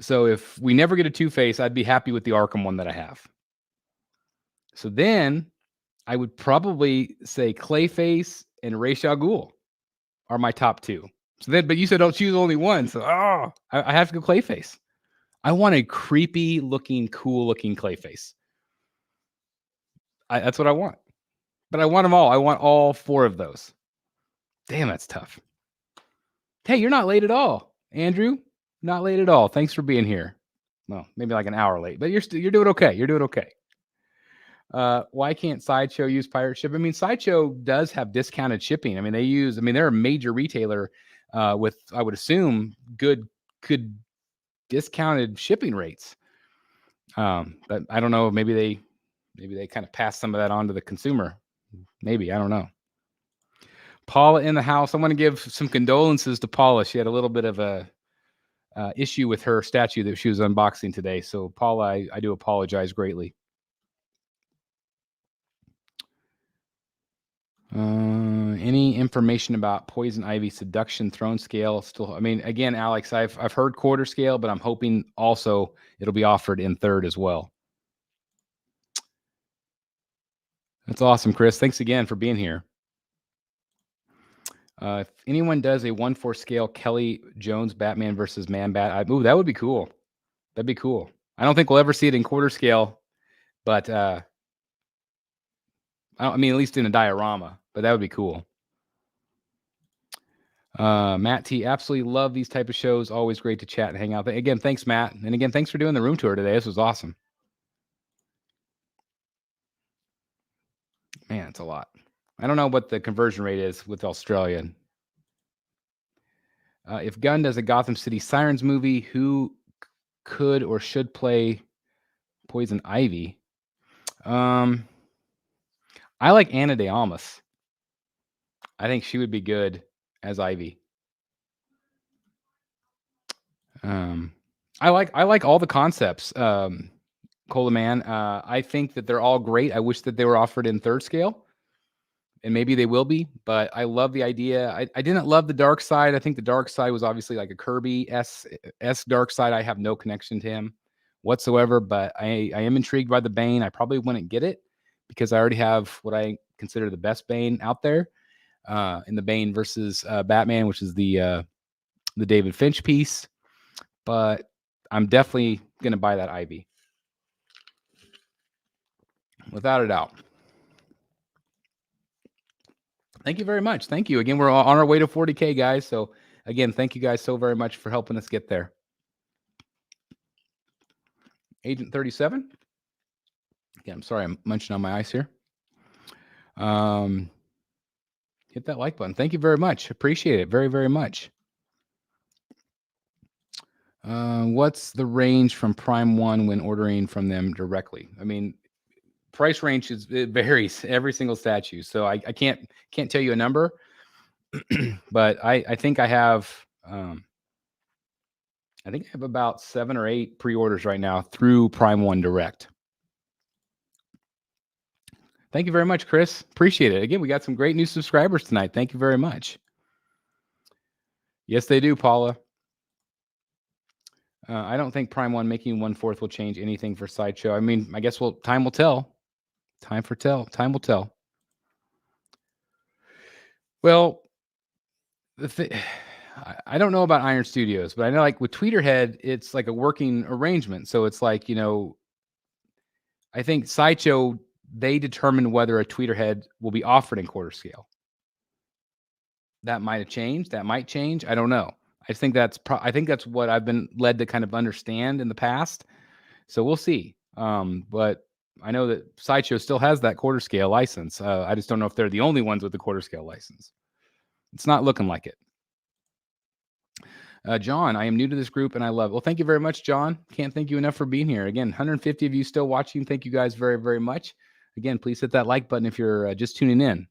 So if we never get a Two-Face, I'd be happy with the Arkham one that I have. So then I would probably say Clayface and Ra's al Ghul are my top two. So then, but you said don't choose only one. So I have to go Clayface. I want a creepy looking, cool looking Clayface. That's what I want. But I want them all. I want all four of those. Damn, that's tough. Hey, you're not late at all, Andrew. Not late at all. Thanks for being here. Well, maybe like an hour late, but you're doing okay. You're doing okay. Why can't Sideshow use pirate ship? I mean, Sideshow does have discounted shipping. I mean, they're a major retailer with, I would assume, good discounted shipping rates. But I don't know. Maybe they kind of pass some of that on to the consumer. Maybe, I don't know. Paula in the house. I want to give some condolences to Paula. She had a little bit of a issue with her statue that she was unboxing today. So Paula, I do apologize greatly. Any information about Poison Ivy Seduction Throne Scale? Still, I mean, again, Alex, I've heard quarter scale, but I'm hoping also it'll be offered in third as well. That's awesome, Chris. Thanks again for being here. If anyone does a 1/4 scale Kelly Jones Batman versus Man Bat, that would be cool. That'd be cool. I don't think we'll ever see it in quarter scale, but I mean, at least in a diorama, but that would be cool. Matt T, absolutely love these type of shows. Always great to chat and hang out. Again, thanks, Matt. And again, thanks for doing the room tour today. This was awesome. Man, it's a lot. I don't know what the conversion rate is with Australian. If Gunn does a Gotham City Sirens movie, who could or should play Poison Ivy? I like Ana de Almas. I think she would be good as Ivy. I like all the concepts. Coleman. I think that they're all great. I wish that they were offered in third scale, and maybe they will be. But I love the idea. I didn't love the dark side. I think the dark side was obviously like a Kirby S dark side. I have no connection to him whatsoever. But I am intrigued by the Bane. I probably wouldn't get it because I already have what I consider the best Bane out there in the Bane versus Batman, which is the David Finch piece. But I'm definitely going to buy that Ivy. Without a doubt. Thank you very much. Thank you. Again, we're on our way to 40K, guys. So, again, thank you guys so very much for helping us get there. Agent 37. Again, I'm sorry, I'm munching on my ice here. Hit that like button. Thank you very much. Appreciate it very, very much. What's the range from Prime 1 when ordering from them directly? I mean, price range it varies every single statue, so I can't tell you a number. But I think I have about 7 or 8 pre-orders right now through Prime 1 Direct. Thank you very much, Chris. Appreciate it. Again, we got some great new subscribers tonight. Thank you very much. Yes, they do, Paula. I don't think Prime 1 making 1/4 will change anything for Sideshow. I mean, I guess time will tell. Time will tell. Well, I don't know about Iron Studios, but I know like with Tweeterhead, it's like a working arrangement. So it's like, I think Sideshow, they determine whether a Tweeterhead will be offered in quarter scale. That might have changed. That might change. I don't know. I think that's what I've been led to kind of understand in the past. So we'll see. But I know that Sideshow still has that quarter scale license. I just don't know if they're the only ones with the quarter scale license. It's not looking like it. John, I am new to this group and I love it. Well, thank you very much, John. Can't thank you enough for being here. Again, 150 of you still watching. Thank you guys very, very much. Again, please hit that like button if you're just tuning in.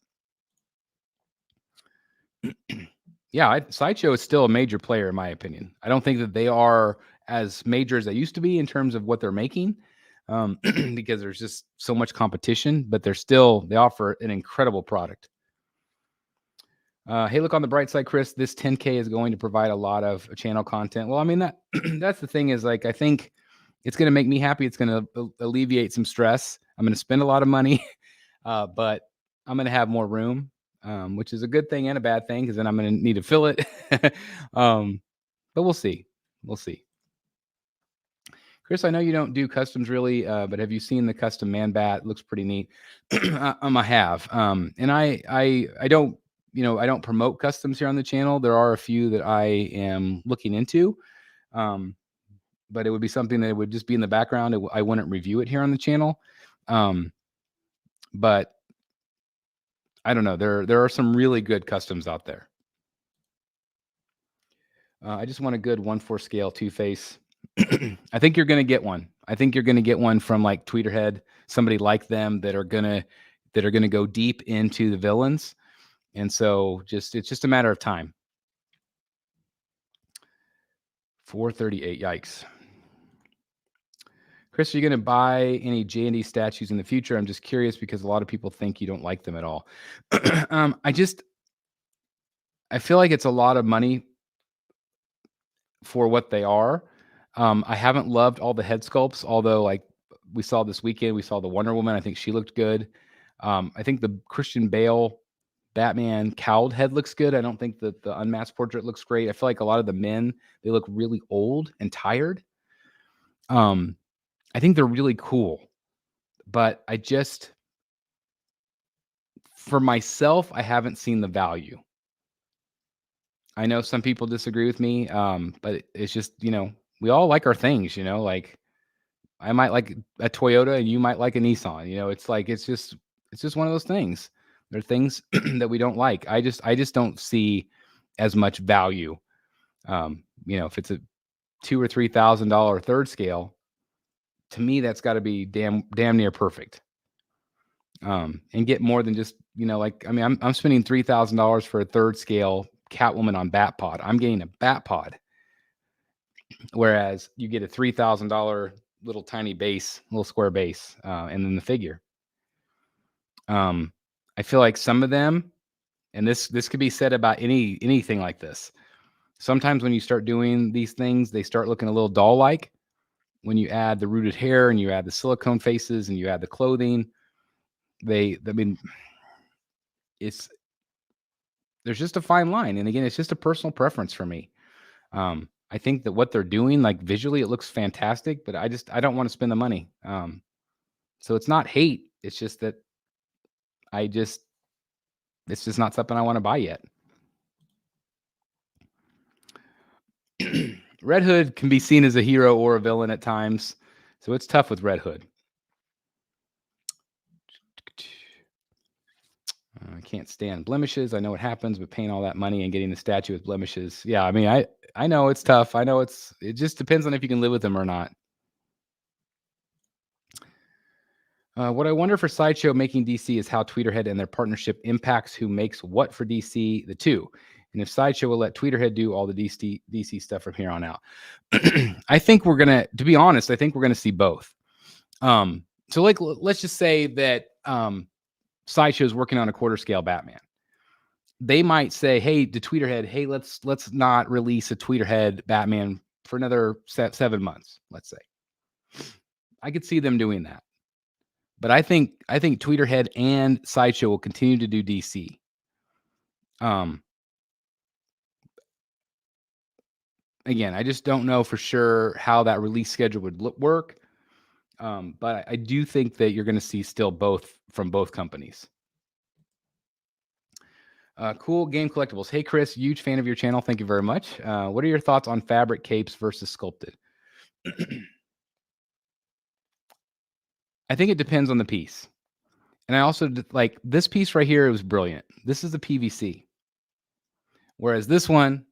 Yeah, Sideshow is still a major player in my opinion. I don't think that they are as major as they used to be in terms of what they're making because there's just so much competition, but they offer an incredible product. Hey, look on the bright side, Chris. This 10K is going to provide a lot of channel content. Well, I mean, that's the thing is like, I think it's going to make me happy. It's going to alleviate some stress. I'm going to spend a lot of money, but I'm going to have more room, which is a good thing and a bad thing because then I'm going to need to fill it. But we'll see. We'll see. Chris, I know you don't do customs really, but have you seen the custom man bat? It looks pretty neat. I have. And I don't, I don't promote customs here on the channel. There are a few that I am looking into, but it would be something that would just be in the background. I wouldn't review it here on the channel. But I don't know. There are some really good customs out there. I just want a good 1/4 scale Two-Face. I think you're going to get one. I think you're going to get one from like Tweeterhead, somebody like them that are going to go deep into the villains. And so it's just a matter of time. 438. Yikes. Chris, are you going to buy any J&D statues in the future? I'm just curious because a lot of people think you don't like them at all. I feel like it's a lot of money for what they are. I haven't loved all the head sculpts, although like we saw this weekend, we saw the Wonder Woman. I think she looked good. I think the Christian Bale Batman cowled head looks good. I don't think that the unmasked portrait looks great. I feel like a lot of the men, they look really old and tired. I think they're really cool, but for myself, I haven't seen the value. I know some people disagree with me, but it's just, we all like our things, like I might like a Toyota and you might like a Nissan, it's like, it's just one of those things. There are things that we don't like. I just don't see as much value. If it's a $2,000 or $3,000 third scale, to me, that's got to be damn near perfect. And get more than just, I'm spending $3,000 for a third scale Catwoman on Bat Pod. I'm getting a Bat Pod, whereas you get a $3,000 little tiny base, little square base, and then the figure. I feel like some of them, and this could be said about anything like this. Sometimes when you start doing these things, they start looking a little doll-like. When you add the rooted hair and you add the silicone faces and you add the clothing, there's just a fine line. And again, it's just a personal preference for me. I think that what they're doing, like visually, it looks fantastic, but I don't want to spend the money. So it's not hate. It's just that it's just not something I want to buy yet. Red Hood can be seen as a hero or a villain at times. So it's tough with Red Hood. I can't stand blemishes. I know what happens with paying all that money and getting the statue with blemishes. Yeah, I mean, I know it's tough. I know it just depends on if you can live with them or not. What I wonder for Sideshow making DC is how Tweeterhead and their partnership impacts who makes what for DC, the two. And if Sideshow will let Tweeterhead do all the DC stuff from here on out. I think to be honest, I think we're going to see both. So like, let's just say that Sideshow is working on a quarter scale Batman. They might say, hey, to Tweeterhead, hey, let's not release a Tweeterhead Batman for another 7 months, let's say. I could see them doing that. But I think Tweeterhead and Sideshow will continue to do DC. Again, I just don't know for sure how that release schedule would work. But I do think that you're going to see still both from both companies. Cool Game Collectibles. Hey, Chris, huge fan of your channel. Thank you very much. What are your thoughts on fabric capes versus sculpted? I think it depends on the piece. And I also like this piece right here. It was brilliant. This is a PVC. Whereas this one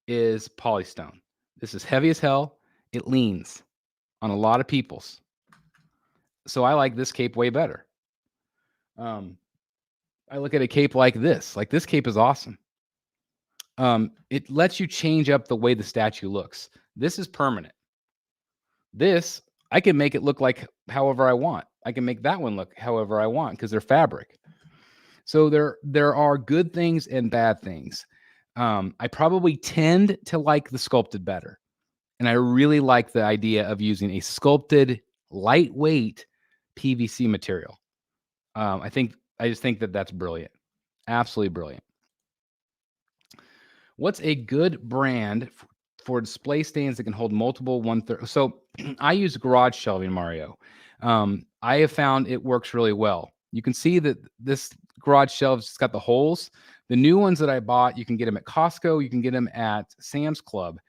is polystone. This is heavy as hell. It leans on a lot of people's. So I like this cape way better. I look at a cape like this. Like this cape is awesome. It lets you change up the way the statue looks. This is permanent. This, I can make it look like however I want. I can make that one look however I want because they're fabric. So there are good things and bad things. I probably tend to like the sculpted better. And I really like the idea of using a sculpted, lightweight PVC material. I just think that that's brilliant. Absolutely brilliant. What's a good brand for display stands that can hold multiple 1/3? So I use garage shelving, Mario. I have found it works really well. You can see that this garage shelves got the holes. The new ones that I bought, you can get them at Costco. You can get them at Sam's Club.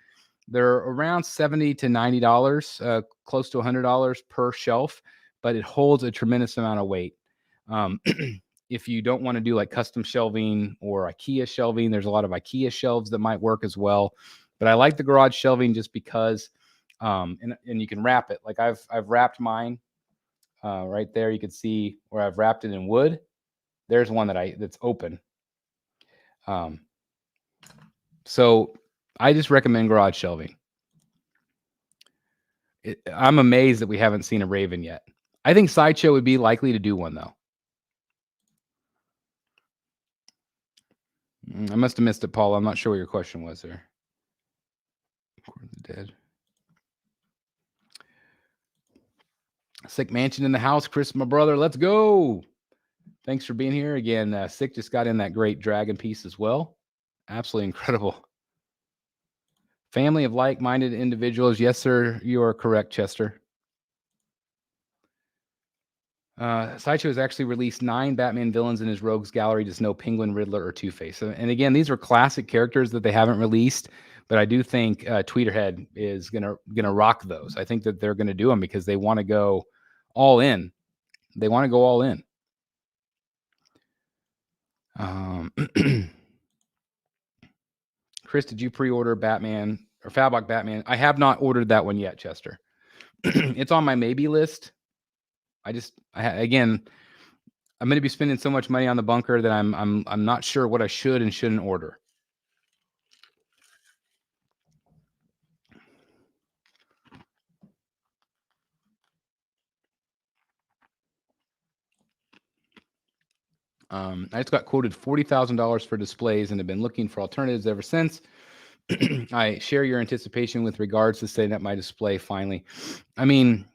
They're around $70 to $90, close to $100 per shelf, but it holds a tremendous amount of weight. If you don't want to do like custom shelving or IKEA shelving, there's a lot of IKEA shelves that might work as well. But I like the garage shelving just because, and you can wrap it. Like I've wrapped mine right there. You can see where I've wrapped it in wood. There's one that's open. So I just recommend garage shelving. I'm amazed that we haven't seen a Raven yet. I think Sideshow would be likely to do one though. I must have missed it, Paul. I'm not sure what your question was there. Court of the Dead. Sick Mansion in the house. Chris, my brother. Let's go. Thanks for being here. Again, Sick just got in that great dragon piece as well. Absolutely incredible. Family of like-minded individuals. Yes, sir. You are correct, Chester. Sideshow has actually released 9 Batman villains in his Rogues Gallery, just no Penguin, Riddler, or Two-Face. And again, these are classic characters that they haven't released, but I do think Tweeterhead is gonna rock those. I think that they're gonna do them because they want to go all in. They want to go all in. Chris, did you pre-order Batman or Fabok Batman? I have not ordered that one yet, Chester. It's on my maybe list. Again, I'm going to be spending so much money on the bunker that I'm not sure what I should and shouldn't order. I just got quoted $40,000 for displays and have been looking for alternatives ever since. I share your anticipation with regards to setting up my display finally. I mean,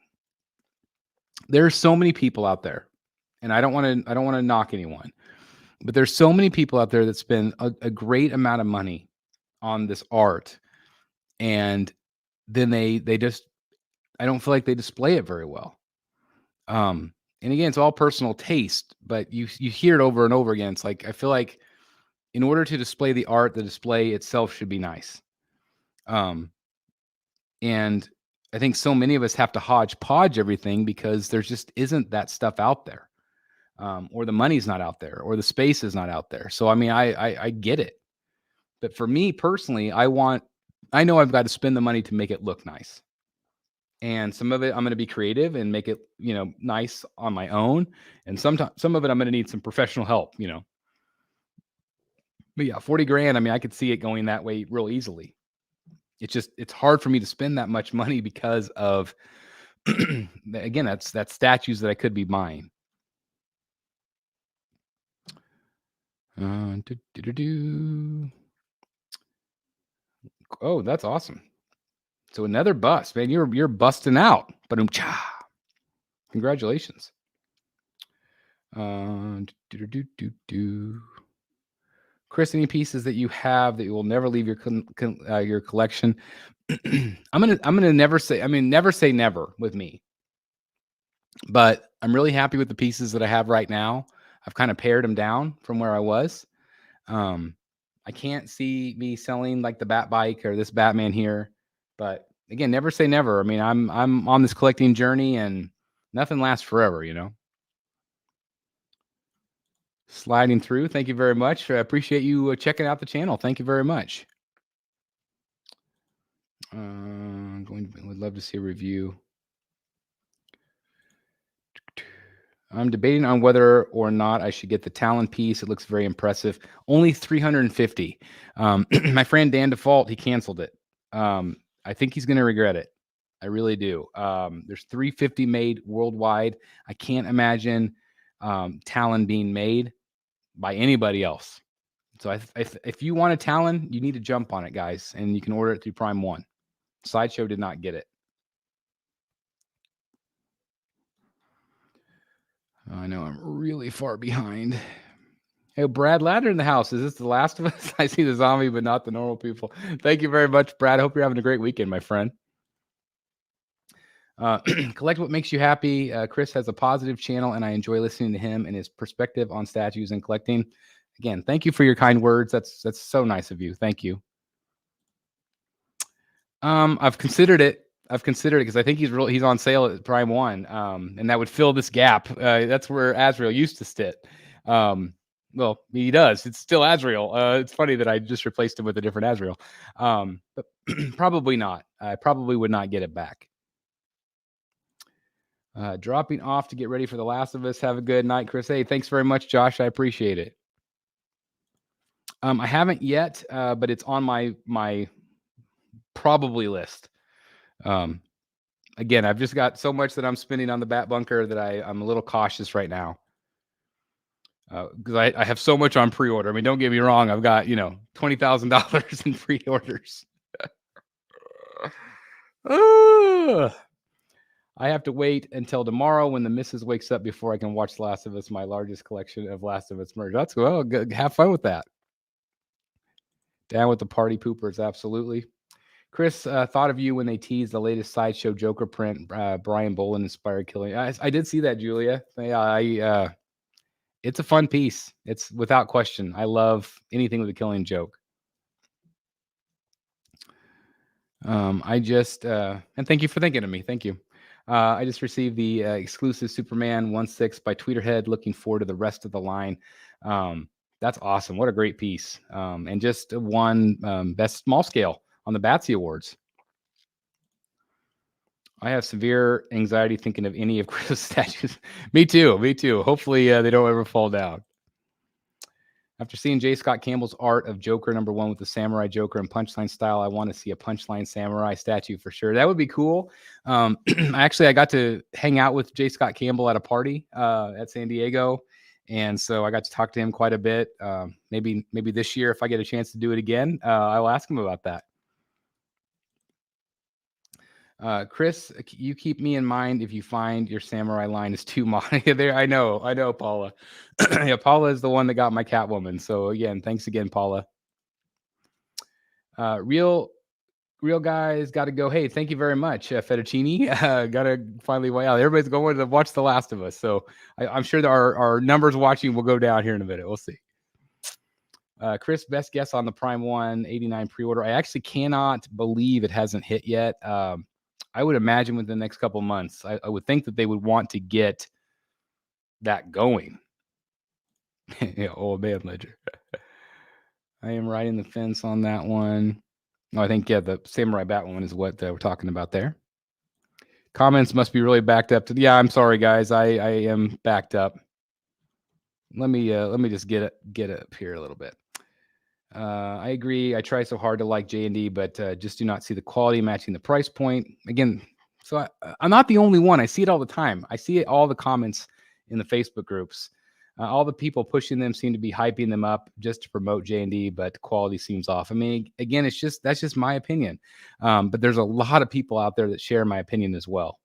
there's so many people out there, and I don't want to knock anyone, but there's so many people out there that spend a great amount of money on this art, and then they just, I don't feel like they display it very well. And again, it's all personal taste, but you hear it over and over again. It's like, I feel like in order to display the art, the display itself should be nice. And I think so many of us have to hodgepodge everything because there just isn't that stuff out there. Or the money's not out there, or the space is not out there. So, I mean, I get it. But for me personally, I know I've got to spend the money to make it look nice. And some of it I'm going to be creative and make it, nice on my own. And some of it I'm going to need some professional help, But yeah, 40 grand. I mean, I could see it going that way real easily. It's hard for me to spend that much money because of, again, that's statues that I could be buying. Oh, that's awesome. So another bust, man. You're busting out. Ba-dum-cha. Congratulations. Chris, any pieces that you have that you will never leave your collection? I'm gonna never say never with me. But I'm really happy with the pieces that I have right now. I've kind of pared them down from where I was. I can't see me selling like the Bat Bike or this Batman here, but again, never say never. I mean, I'm on this collecting journey, and nothing lasts forever, Sliding through. Thank you very much. I appreciate you checking out the channel. Thank you very much. Would love to see a review. I'm debating on whether or not I should get the Talon piece. It looks very impressive. Only 350. My friend Dan Default, he canceled it. I think he's going to regret it. I really do. There's 350 made worldwide. I can't imagine Talon being made by anybody else. So if you want a Talon, you need to jump on it, guys, and you can order it through Prime 1. Sideshow did not get it. I know I'm really far behind. Hey, Brad Ladner in the house. Is this The Last of Us? I see the zombie, but not the normal people. Thank you very much, Brad. I hope you're having a great weekend, my friend. Collect what makes you happy. Chris has a positive channel, and I enjoy listening to him and his perspective on statues and collecting. Again, thank you for your kind words. That's so nice of you. Thank you. I've considered it because I think he's on sale at Prime 1, and that would fill this gap. That's where Azrael used to sit. Well, he does. It's still Azrael. It's funny that I just replaced him with a different Azrael. But probably not. I probably would not get it back. Dropping off to get ready for The Last of Us. Have a good night, Chris. Hey, thanks very much, Josh. I appreciate it. I haven't yet, but it's on my probably list. Again, I've just got so much that I'm spending on the Bat Bunker that I'm a little cautious right now. Because I have so much on pre-order. I mean, don't get me wrong. I've got, $20,000 in pre-orders. I have to wait until tomorrow when the missus wakes up before I can watch Last of Us, my largest collection of Last of Us merch. That's well, good. Have fun with that. Down with the party poopers, absolutely. Chris, thought of you when they teased the latest Sideshow Joker print, Brian Boland inspired killing. I did see that, Julia. Yeah, it's a fun piece. It's without question. I love anything with a killing joke. I just and thank you for thinking of me. Thank you. I just received the exclusive Superman 1/6 by Tweeterhead. Looking forward to the rest of the line. That's awesome. What a great piece. And just won best small scale on the Batsy Awards. I have severe anxiety thinking of any of Chris' statues. Me too. Me too. Hopefully they don't ever fall down. After seeing J. Scott Campbell's art of Joker #1 with the Samurai Joker and Punchline style, I want to see a Punchline Samurai statue for sure. That would be cool. Actually, I got to hang out with J. Scott Campbell at a party at San Diego. And so I got to talk to him quite a bit. Maybe this year, if I get a chance to do it again, I will ask him about that. Chris, you keep me in mind if you find your samurai line is too modern. There, I know, Paula. Yeah, Paula is the one that got my Catwoman. So again, thanks again, Paula. Real guys got to go. Hey, thank you very much, Fettuccine. Got to finally way out. Everybody's going to watch The Last of Us, so I'm sure that our numbers watching will go down here in a minute. We'll see. Chris, best guess on the Prime 189 pre-order. I actually cannot believe it hasn't hit yet. I would imagine within the next couple months, I would think that they would want to get that going. Yeah, old man Ledger. I am riding the fence on that one. Oh, I think, yeah, the Samurai Bat one is what we're talking about there. Comments must be really backed up. Yeah, I'm sorry, guys. I am backed up. Let me just get up here a little bit. I agree. I try so hard to like J&D, but just do not see the quality matching the price point. Again, so I'm not the only one. I see it all the time. I see it, all the comments in the Facebook groups. All the people pushing them seem to be hyping them up just to promote J&D, but quality seems off. I mean, again, that's just my opinion. But there's a lot of people out there that share my opinion as well.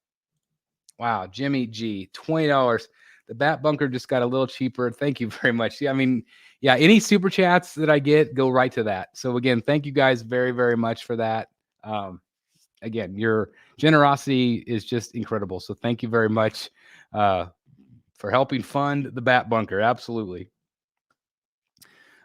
Wow, Jimmy G, $20. The Bat Bunker just got a little cheaper. Thank you very much. Yeah, I mean, yeah, any super chats that I get go right to that. So again, thank you guys very, very much for that. Again, your generosity is just incredible. So thank you very much for helping fund the Bat Bunker. Absolutely.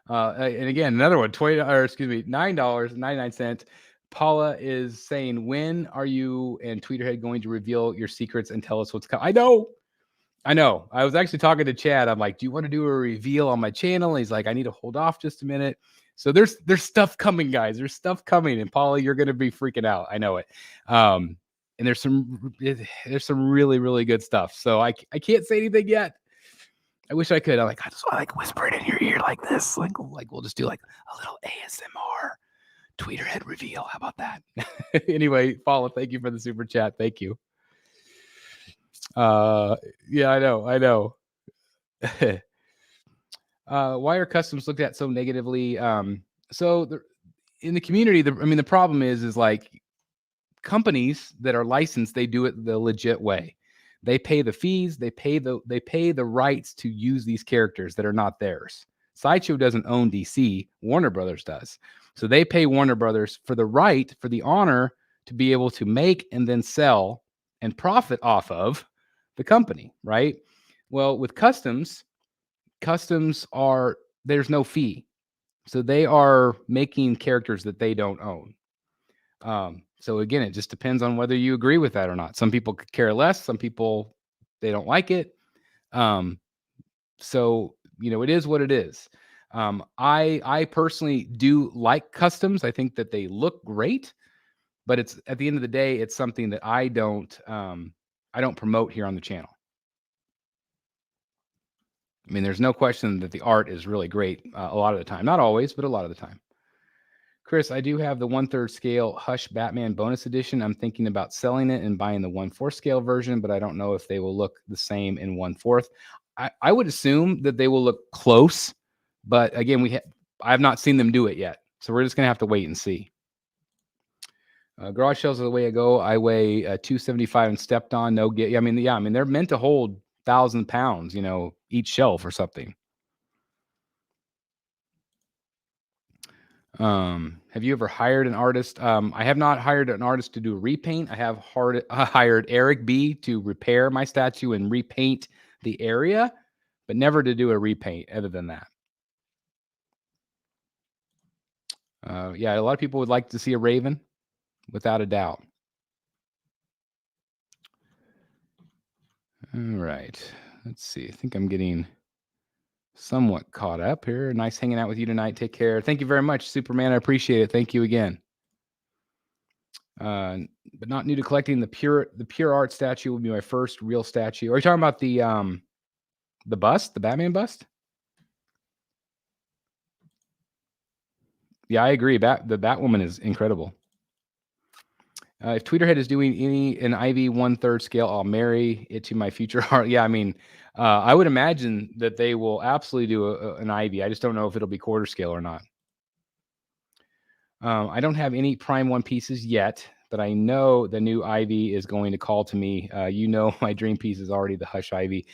And again, another one, $9.99. Paula is saying, when are you and Tweeterhead going to reveal your secrets and tell us what's coming? I know. I was actually talking to Chad. I'm like, do you want to do a reveal on my channel? And he's like, I need to hold off just a minute. So there's stuff coming, guys. There's stuff coming. And Paula, you're going to be freaking out. I know it. And there's some really, really good stuff. So I can't say anything yet. I wish I could. I just want to like whisper it in your ear like this. Like we'll just do like a little ASMR Tweeterhead reveal. How about that? Anyway, Paula, thank you for the super chat. Thank you. Yeah, I know. Why are customs looked at so negatively? So in the community, the problem is like companies that are licensed, they do it the legit way. They pay the fees, they pay the rights to use these characters that are not theirs. Sideshow doesn't own DC, Warner Brothers does. So they pay Warner Brothers for the right, for the honor to be able to make and then sell and profit off of the company, right? Well, with customs are, there's no fee. So they are making characters that they don't own. So again, it just depends on whether you agree with that or not. Some people could care less. Some people, they don't like it. So, it is what it is. I personally do like customs. I think that they look great, but it's, at the end of the day, it's something that I don't promote here on the channel. I mean, there's no question that the art is really great a lot of the time. Not always, but a lot of the time. Chris, I do have the 1/3 scale Hush Batman bonus edition. I'm thinking about selling it and buying the 1/4 scale version, but I don't know if they will look the same in 1/4. I would assume that they will look close, but again, I have not seen them do it yet. So we're just going to have to wait and see. Garage shells are the way I go. I weigh 275 and stepped on. No get. I mean, they're meant to hold 1,000 pounds, each shelf or something. Have you ever hired an artist? I have not hired an artist to do a repaint. I have hired Eric B to repair my statue and repaint the area, but never to do a repaint other than that. Yeah, a lot of people would like to see a Raven, without a doubt. All right. Let's see. I think I'm getting somewhat caught up here. Nice hanging out with you tonight. Take care. Thank you very much, Superman. I appreciate it. Thank you again. But not new to collecting. The pure art statue will be my first real statue. Are you talking about the bust, the Batman bust? Yeah, I agree. The Batwoman is incredible. If Tweeterhead is doing an IV 1/3 scale, I'll marry it to my future art. Yeah, I mean, I would imagine that they will absolutely do an IV. I just don't know if it'll be quarter scale or not. I don't have any Prime 1 pieces yet, but I know the new Ivy is going to call to me. My dream piece is already the Hush Ivy.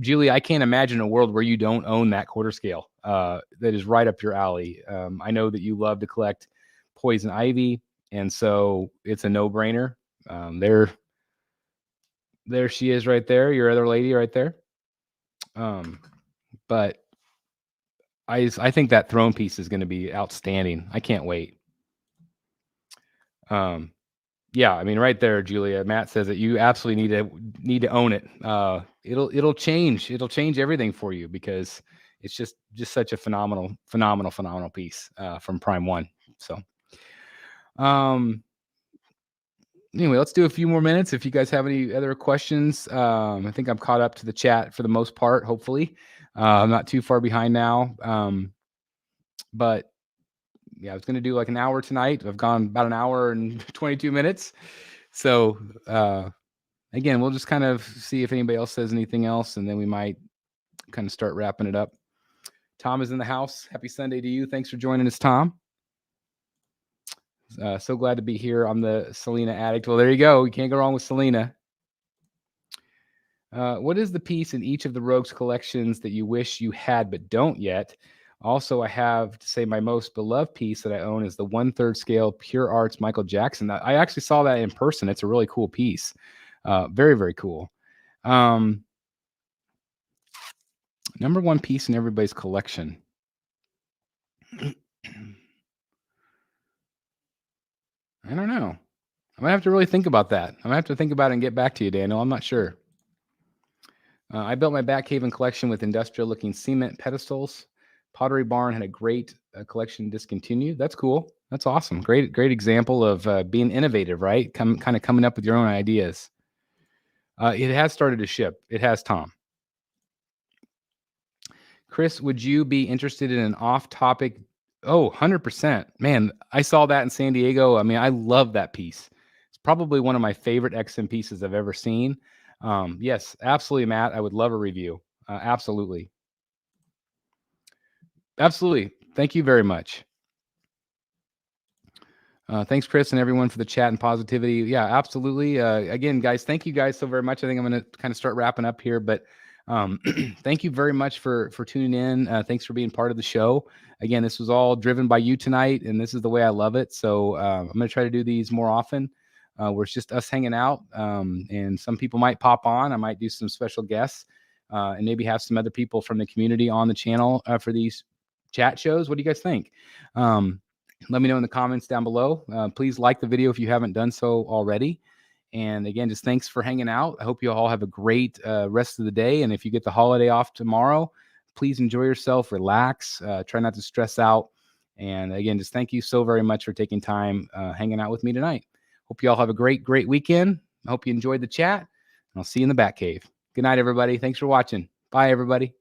Julie, I can't imagine a world where you don't own that quarter scale. That is right up your alley. I know that you love to collect Poison Ivy, and so it's a no-brainer. There she is right there, your other lady right there. But I think that throne piece is going to be outstanding. I can't wait. Yeah, I mean, right there, Julia. Matt says that you absolutely need to own it. It'll change. It'll change everything for you because it's just such a phenomenal piece from Prime 1. So, anyway, let's do a few more minutes. If you guys have any other questions, I think I'm caught up to the chat for the most part. Hopefully, I'm not too far behind now. But yeah, I was going to do like an hour tonight. I've gone about an hour and 22 minutes. So, again, we'll just kind of see if anybody else says anything else, and then we might kind of start wrapping it up. Tom is in the house. Happy Sunday to you. Thanks for joining us, Tom. So glad to be here. I'm the Salina addict. Well, there you go. You can't go wrong with Salina. What is the piece in each of the Rogues collections that you wish you had but don't yet? Also, I have to say my most beloved piece that I own is the 1/3 scale Pure Arts Michael Jackson. I actually saw that in person. It's a really cool piece. Very, very cool. Number one piece in everybody's collection. I don't know. I'm going to have to really think about that. I'm going to have to think about it and get back to you, Daniel. I'm not sure. I built my Batcaven collection with industrial-looking cement pedestals. Pottery Barn had a great collection discontinued. That's cool. That's awesome. Great example of being innovative, right? Kind of coming up with your own ideas. It has started to ship. It has, Tom. Chris, would you be interested in an off-topic? Oh, 100%. Man, I saw that in San Diego. I mean, I love that piece. It's probably one of my favorite XM pieces I've ever seen. Yes, absolutely, Matt. I would love a review. Absolutely. Absolutely. Thank you very much. Thanks, Chris, and everyone for the chat and positivity. Yeah, absolutely. Again, guys, thank you guys so very much. I think I'm going to kind of start wrapping up here, but thank you very much for tuning in. Thanks for being part of the show. Again, this was all driven by you tonight, and this is the way I love it. So I'm going to try to do these more often. Where it's just us hanging out, and some people might pop on. I might do some special guests, and maybe have some other people from the community on the channel for these chat shows. What do you guys think? Let me know in the comments down below. Please like the video if you haven't done so already. And again, just thanks for hanging out. I hope you all have a great rest of the day. And if you get the holiday off tomorrow, please enjoy yourself, relax, try not to stress out. And again, just thank you so very much for taking time hanging out with me tonight. Hope you all have a great weekend. I hope you enjoyed the chat. And I'll see you in the Batcave. Good night, everybody. Thanks for watching. Bye, everybody.